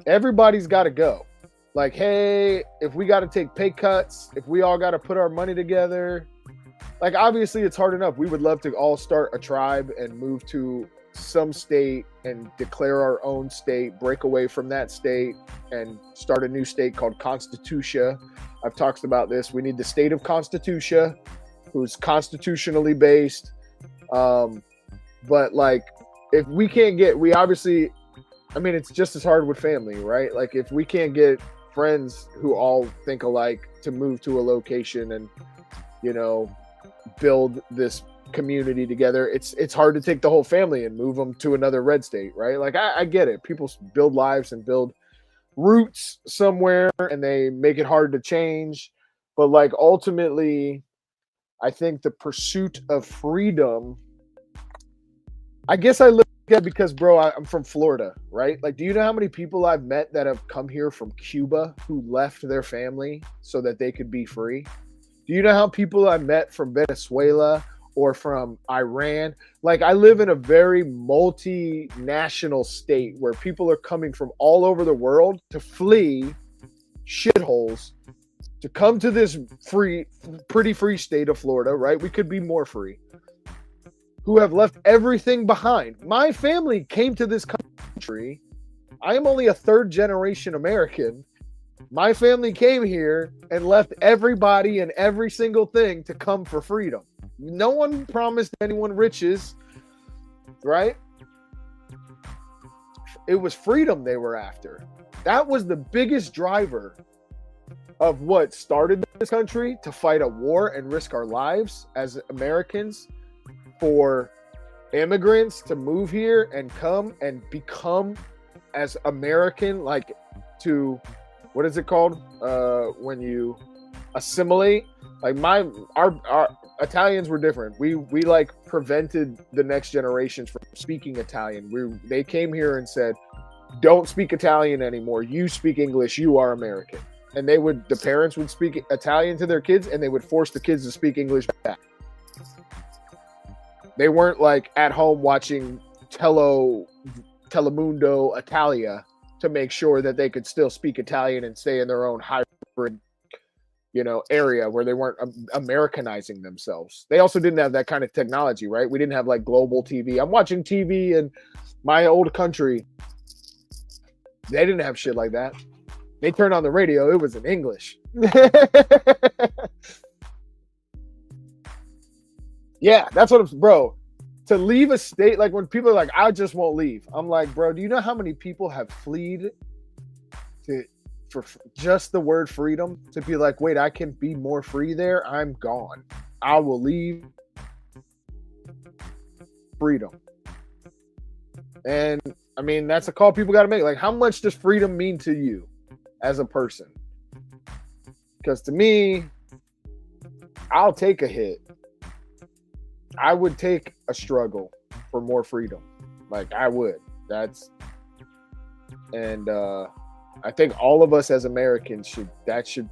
Everybody's got to go. Like, hey, if we got to take pay cuts, if we all got to put our money together, like, obviously it's hard enough. We would love to all start a tribe and move to some state and declare our own state, break away from that state and start a new state called Constitutia. I've talked about this. We need the state of Constitutia, who's constitutionally based. But like, if we can't get, we obviously, I mean, it's just as hard with family, right? Like, if we can't get friends who all think alike to move to a location and, you know, build this community together, it's hard to take the whole family and move them to another red state, right? Like, I get it. People build lives and build roots somewhere and they make it hard to change. But like, ultimately, I think the pursuit of freedom, I guess I look at it because, bro, I'm from Florida, right? Like, do you know how many people I've met that have come here from Cuba who left their family so that they could be free? Do you know how people I met from Venezuela or from Iran? Like, I live in a very multinational state where people are coming from all over the world to flee shitholes to come to this pretty free state of Florida, right? We could be more free. Who have left everything behind. My family came to this country. I am only a third generation American. My family came here and left everybody and every single thing to come for freedom. No one promised anyone riches, right? It was freedom they were after. That was the biggest driver of what started this country to fight a war and risk our lives as Americans for immigrants to move here and come and become as American, like, to, what is it called? When you assimilate. Like, our Italians were different. We like prevented the next generations from speaking Italian. They came here and said, don't speak Italian anymore. You speak English. You are American. And the parents would speak Italian to their kids and they would force the kids to speak English back. They weren't like at home watching Telemundo Italia to make sure that they could still speak Italian and stay in their own hybrid, area where they weren't Americanizing themselves. They also didn't have that kind of technology, right? We didn't have like global TV. I'm watching TV in my old country. They didn't have shit like that. They turned on the radio. It was in English. Yeah, that's what bro. To leave a state, like when people are like, I just won't leave. I'm like, bro, do you know how many people have fled for just the word freedom? To be like, wait, I can be more free there. I'm gone. I will leave freedom. And I mean, that's a call people got to make. Like, how much does freedom mean to you as a person? Because to me, I'll take a hit. I would take a struggle for more freedom. Like, I would. I think all of us as Americans should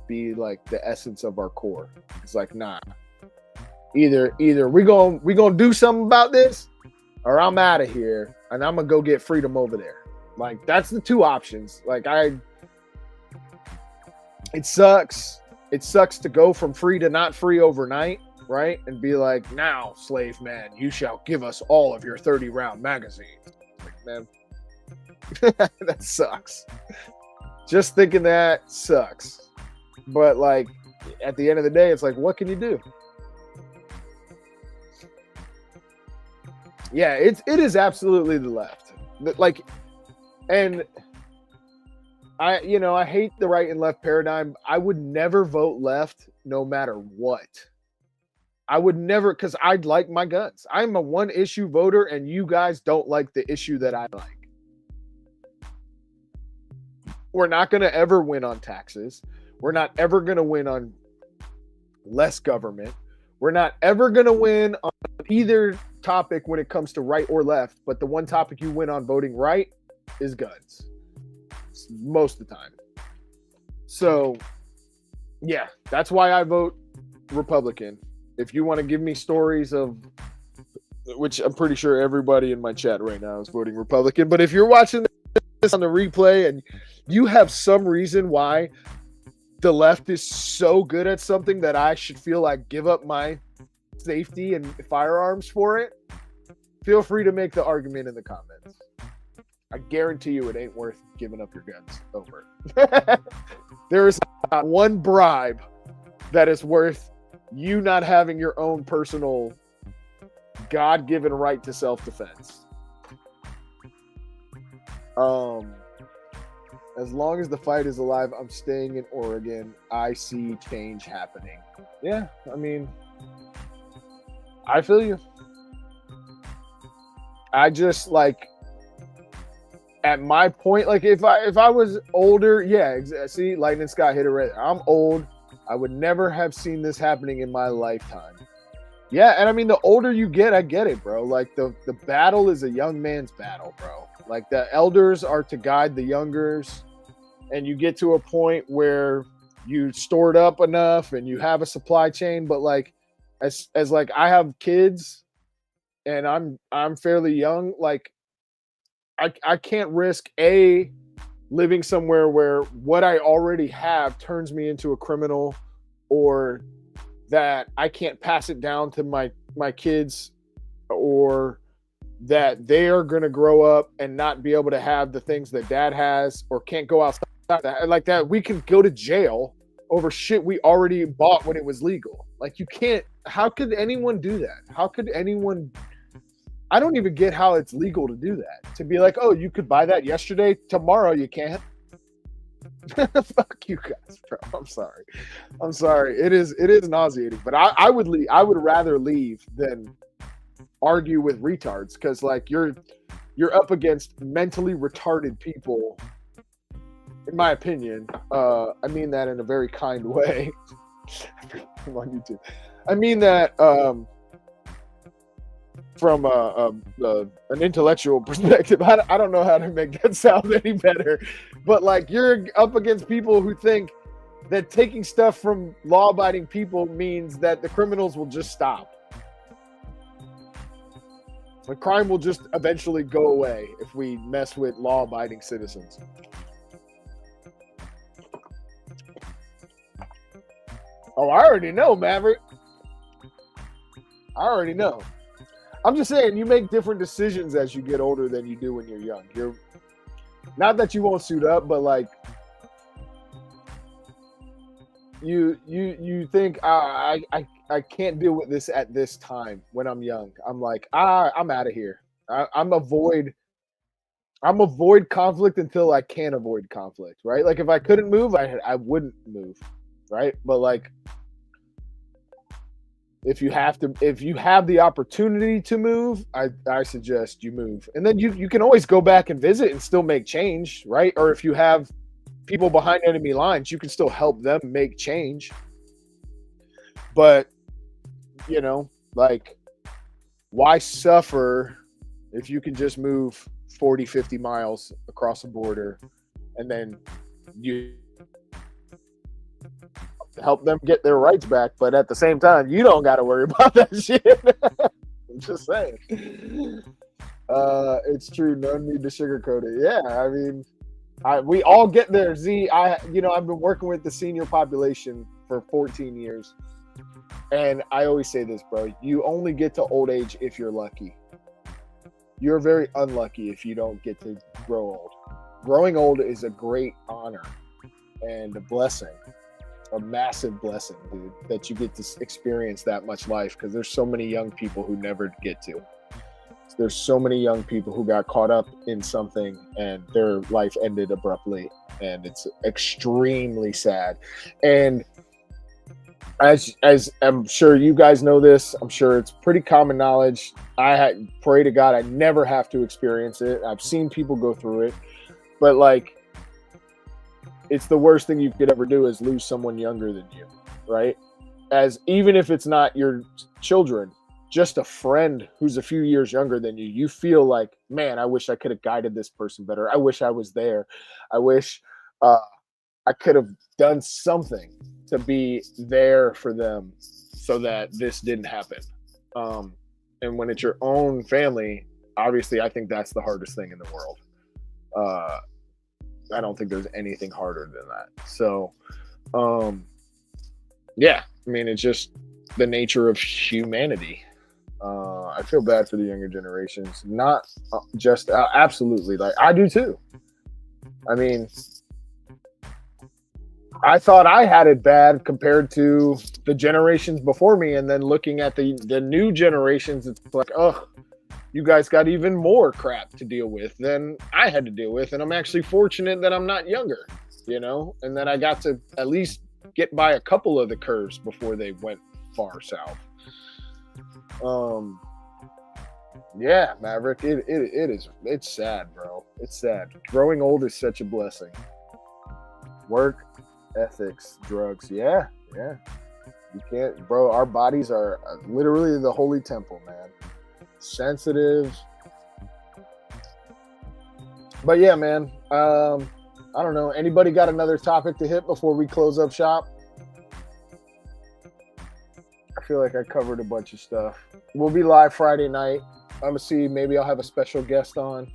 be like the essence of our core. It's like, nah. Either we gonna do something about this, or I'm out of here and I'm gonna go get freedom over there. Like, that's the two options. Like, it sucks. It sucks to go from free to not free overnight. Right? And be like, now, slave man, you shall give us all of your 30-round magazines. Like, man, that sucks. Just thinking that sucks. But like, at the end of the day, it's like, what can you do? Yeah, it is absolutely the left. Like, and I hate the right and left paradigm. I would never vote left no matter what. I would never, because I'd like my guns. I'm a one issue voter and you guys don't like the issue that I like. We're not going to ever win on taxes. We're not ever going to win on less government. We're not ever going to win on either topic when it comes to right or left. But the one topic you win on voting right is guns. Most of the time. So, yeah, that's why I vote Republican. If you want to give me stories of, which I'm pretty sure everybody in my chat right now is voting Republican, but if you're watching this on the replay and you have some reason why the left is so good at something that I should feel like give up my safety and firearms for it, feel free to make the argument in the comments. I guarantee you it ain't worth giving up your guns over. There is not one bribe that is worth you not having your own personal God-given right to self-defense. As long as the fight is alive, I'm staying in Oregon. I see change happening. Yeah, I mean, I feel you. I just like, at my point, like if I was older, yeah, see, Lightning Scott hit it right there. I'm old. I would never have seen this happening in my lifetime. Yeah, and I mean, the older you get, I get it, bro. Like the battle is a young man's battle, bro. Like the elders are to guide the youngers, and you get to a point where you stored up enough and you have a supply chain. But like, as like I have kids, and I'm fairly young, like I can't risk living somewhere where what I already have turns me into a criminal, or that I can't pass it down to my kids, or that they are going to grow up and not be able to have the things that dad has, or can't go outside like that. We can go to jail over shit we already bought when it was legal. Like you can't, how could anyone do that? How could anyone, I don't even get how it's legal to do that. To be like, oh, you could buy that yesterday, tomorrow you can't. Fuck you guys, bro. I'm sorry. It is nauseating, but I would leave. I would rather leave than argue with retards, because like you're up against mentally retarded people, in my opinion. I mean that in a very kind way. I'm on YouTube. I mean that from an intellectual perspective. I don't know how to make that sound any better, but like you're up against people who think that taking stuff from law-abiding people means that the criminals will just stop. The crime will just eventually go away if we mess with law-abiding citizens. Oh, I already know, Maverick. I already know. I'm just saying, you make different decisions as you get older than you do when you're young. You're not that you won't suit up, but like you think I can't deal with this at this time when I'm young. I'm like, I'm out of here. I'm avoid conflict until I can avoid conflict, right? Like if I couldn't move, I wouldn't move, right? But like if you have the opportunity to move, I suggest you move. And then you can always go back and visit and still make change, right? Or if you have people behind enemy lines, you can still help them make change. But, you know, like, why suffer if you can just move 40, 50 miles across the border and then you help them get their rights back, but at the same time, you don't got to worry about that shit. I'm just saying. It's true. No need to sugarcoat it. Yeah, I mean, we all get there. Z, I've been working with the senior population for 14 years, and I always say this, bro. You only get to old age if you're lucky. You're very unlucky if you don't get to grow old. Growing old is a great honor and a blessing. A massive blessing, dude, that you get to experience that much life, because there's so many young people who never get to. There's so many young people who got caught up in something and their life ended abruptly, and it's extremely sad. And as I'm sure you guys know this, I'm sure it's pretty common knowledge. I pray to God I never have to experience it. I've seen people go through it, but like, it's the worst thing you could ever do is lose someone younger than you, right? As even if it's not your children, just a friend who's a few years younger than you, you feel like, man, I wish I could have guided this person better. I wish I was there. I wish I could have done something to be there for them so that this didn't happen. And when it's your own family, obviously, I think that's the hardest thing in the world. I don't think there's anything harder than that. So, yeah, I mean, it's just the nature of humanity. I feel bad for the younger generations. Not just absolutely, like I do too. I mean, I thought I had it bad compared to the generations before me, and then looking at the new generations, it's like, oh, you guys got even more crap to deal with than I had to deal with, and I'm actually fortunate that I'm not younger, you know, and that I got to at least get by a couple of the curves before they went far south. Yeah, Maverick, it's sad, bro. It's sad. Growing old is such a blessing. Work, ethics, drugs. Yeah. You can't, bro. Our bodies are literally the holy temple, man. Sensitive. But yeah, man. I don't know. Anybody got another topic to hit before we close up shop? I feel like I covered a bunch of stuff. We'll be live Friday night. I'm gonna see. Maybe I'll have a special guest on.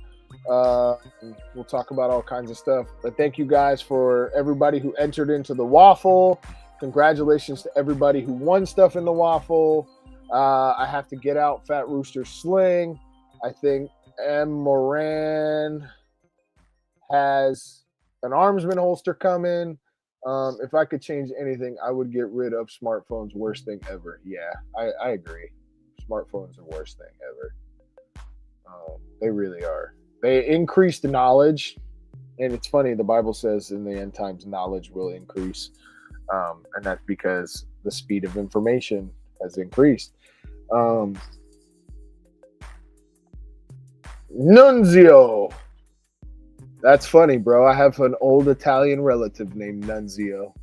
We'll talk about all kinds of stuff. But thank you guys for everybody who entered into the waffle. Congratulations to everybody who won stuff in the waffle. I have to get out Fat Rooster Sling. I think M. Moran has an Armsman holster coming. If I could change anything, I would get rid of smartphones. Worst thing ever. Yeah, I agree. Smartphones are worst thing ever. They really are. They increase the knowledge, and it's funny. The Bible says in the end times, knowledge will increase, and that's because the speed of information has increased. Nunzio. That's funny, bro. I have an old Italian relative named Nunzio.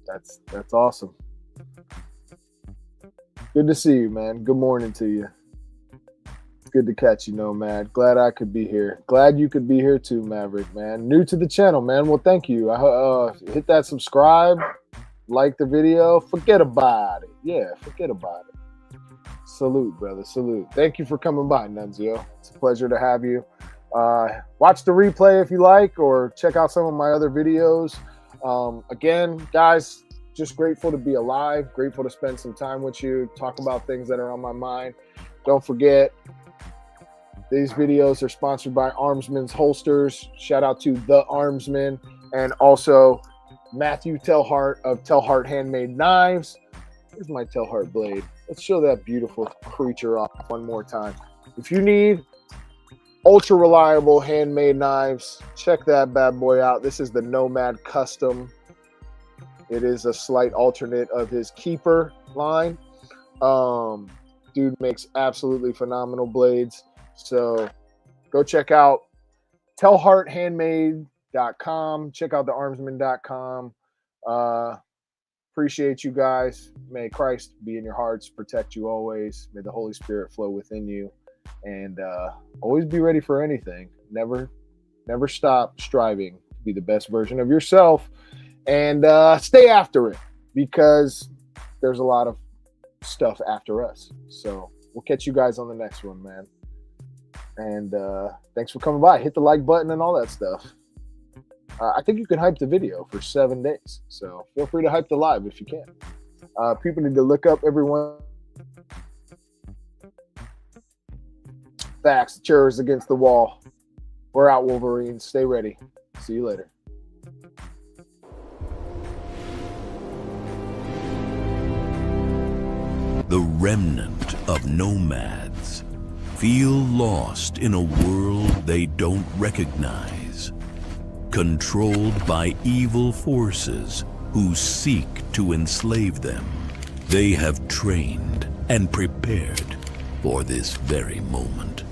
That's awesome. Good to see you, man. Good morning to you. Good to catch you, Nomad. Glad I could be here. Glad you could be here too, Maverick, man. New to the channel, man. Well, thank you. Hit that subscribe, like the video. Forget about it. Yeah, forget about it. Salute, brother. Salute. Thank you for coming by, Nunzio. It's a pleasure to have you. Watch the replay if you like, or check out some of my other videos. Again, guys, just grateful to be alive. Grateful to spend some time with you. Talk about things that are on my mind. Don't forget, these videos are sponsored by Armsman's Holsters. Shout out to The Armsman, and also Matthew Telhart of Telhart Handmade Knives. Here's my Telhart blade. Let's show that beautiful creature off one more time. If you need ultra reliable handmade knives, check that bad boy out. This is the Nomad Custom. It is a slight alternate of his Keeper line. Dude makes absolutely phenomenal blades. So go check out telharthandmade.com. Check out thearmsman.com. Appreciate you guys. May Christ be in your hearts, protect you always. May the Holy Spirit flow within you. And always be ready for anything. Never stop striving to be the best version of yourself. And stay after it, because there's a lot of stuff after us. So we'll catch you guys on the next one, man. And thanks for coming by. Hit the like button and all that stuff. I think you can hype the video for 7 days. So feel free to hype the live if you can. People need to look up everyone. Facts. The chair is against the wall. We're out, Wolverines. Stay ready. See you later. The remnant of nomads feel lost in a world they don't recognize, controlled by evil forces who seek to enslave them. They have trained and prepared for this very moment.